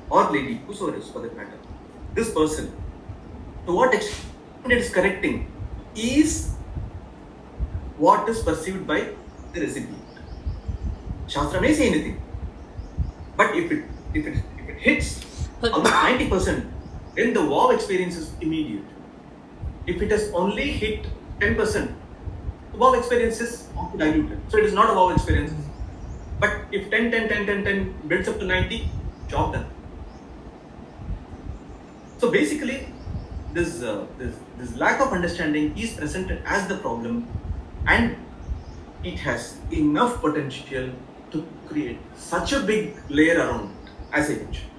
S1: or lady, whosoever is for that matter, this person, to what extent it is correcting is what is perceived by the recipient. Shastra may say anything, but if it hits almost 90%, then the wow experience is immediate. If it has only hit 10%, the wow experience is diluted. So it is not a wow experience. But if 10 builds up to 90, job done. So basically, this lack of understanding is presented as the problem, and it has enough potential to create such a big layer around, as I mentioned.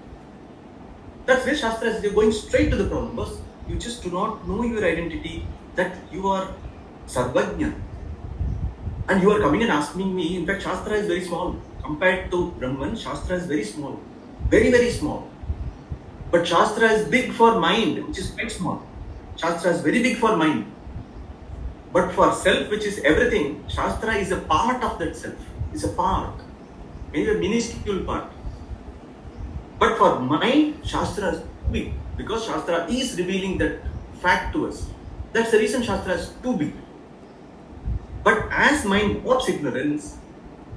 S1: That's where Shastra is going straight to the problem. Because you just do not know your identity, that you are Sarvajna. And you are coming and asking me, in fact, Shastra is very small. Compared to Brahman, Shastra is very small. Very, very small. But Shastra is big for mind, which is quite small. Shastra is very big for mind. But for self, which is everything, Shastra is a part of that self. It's a part. Maybe a minuscule part. But for mind, Shastra is too big. Because Shastra is revealing that fact to us. That's the reason Shastra is too big. But as mind warps ignorance,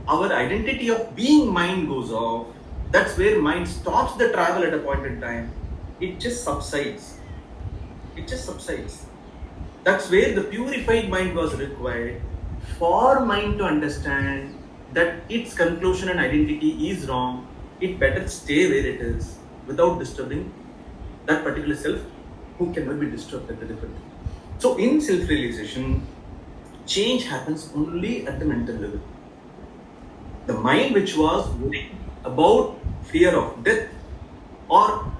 S1: our identity of being mind goes off. That's where mind stops the travel at a point in time. It just subsides. It just subsides. That's where the purified mind was required, for mind to understand that its conclusion and identity is wrong. It better stay where it is without disturbing that particular self who cannot be disturbed at the different thing. So in self-realization, change happens only at the mental level. The mind which was worried about fear of death or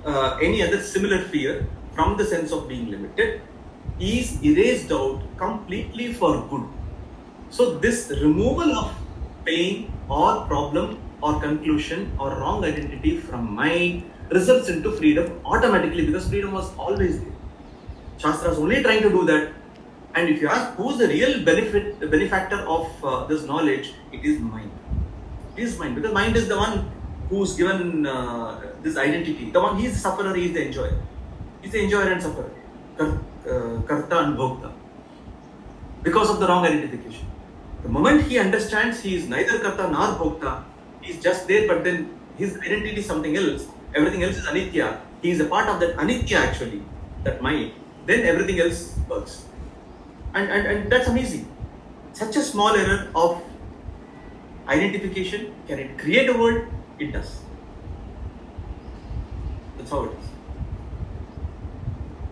S1: any other similar fear from the sense of being limited is erased out completely for good. So this removal of pain or problem or conclusion or wrong identity from mind results into freedom automatically, because freedom was always there. Shastra is only trying to do that. And if you ask who's the real benefactor of this knowledge, it is mind. It is mind, because mind is the one who's given this identity. The one, he is the sufferer, he is the enjoyer. He is the enjoyer and sufferer. Karta and Bhokta. Because of the wrong identification. The moment he understands he is neither Karta nor Bhokta, he is just there, but then his identity is something else. Everything else is Anitya. He is a part of that Anitya actually, that mind. Then everything else works. And that's amazing. Such a small error of identification, can it create a world? It does. That's how it is.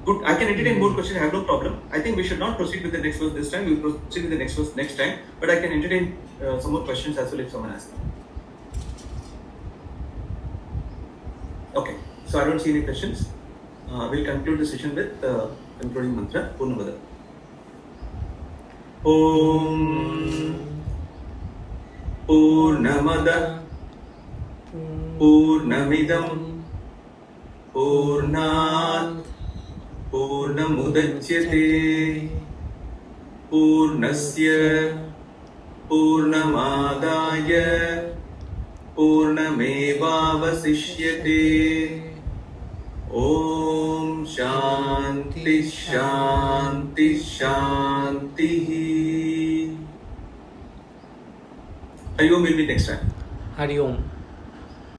S1: Good. I can entertain more questions. I have no problem. I think we should not proceed with the next verse this time. We will proceed with the next verse next time. But I can entertain some more questions as well if someone asks. Okay. So I don't see any questions. We'll conclude the session with concluding mantra. Purnamada. Om Purnamada Purnamidam Purnat Purnamudachyate Purnasya Purnamadaya Purnamevavasishyate. Om Shanti Shanti Shanti. Hari Om will be next time.
S2: Hari Om.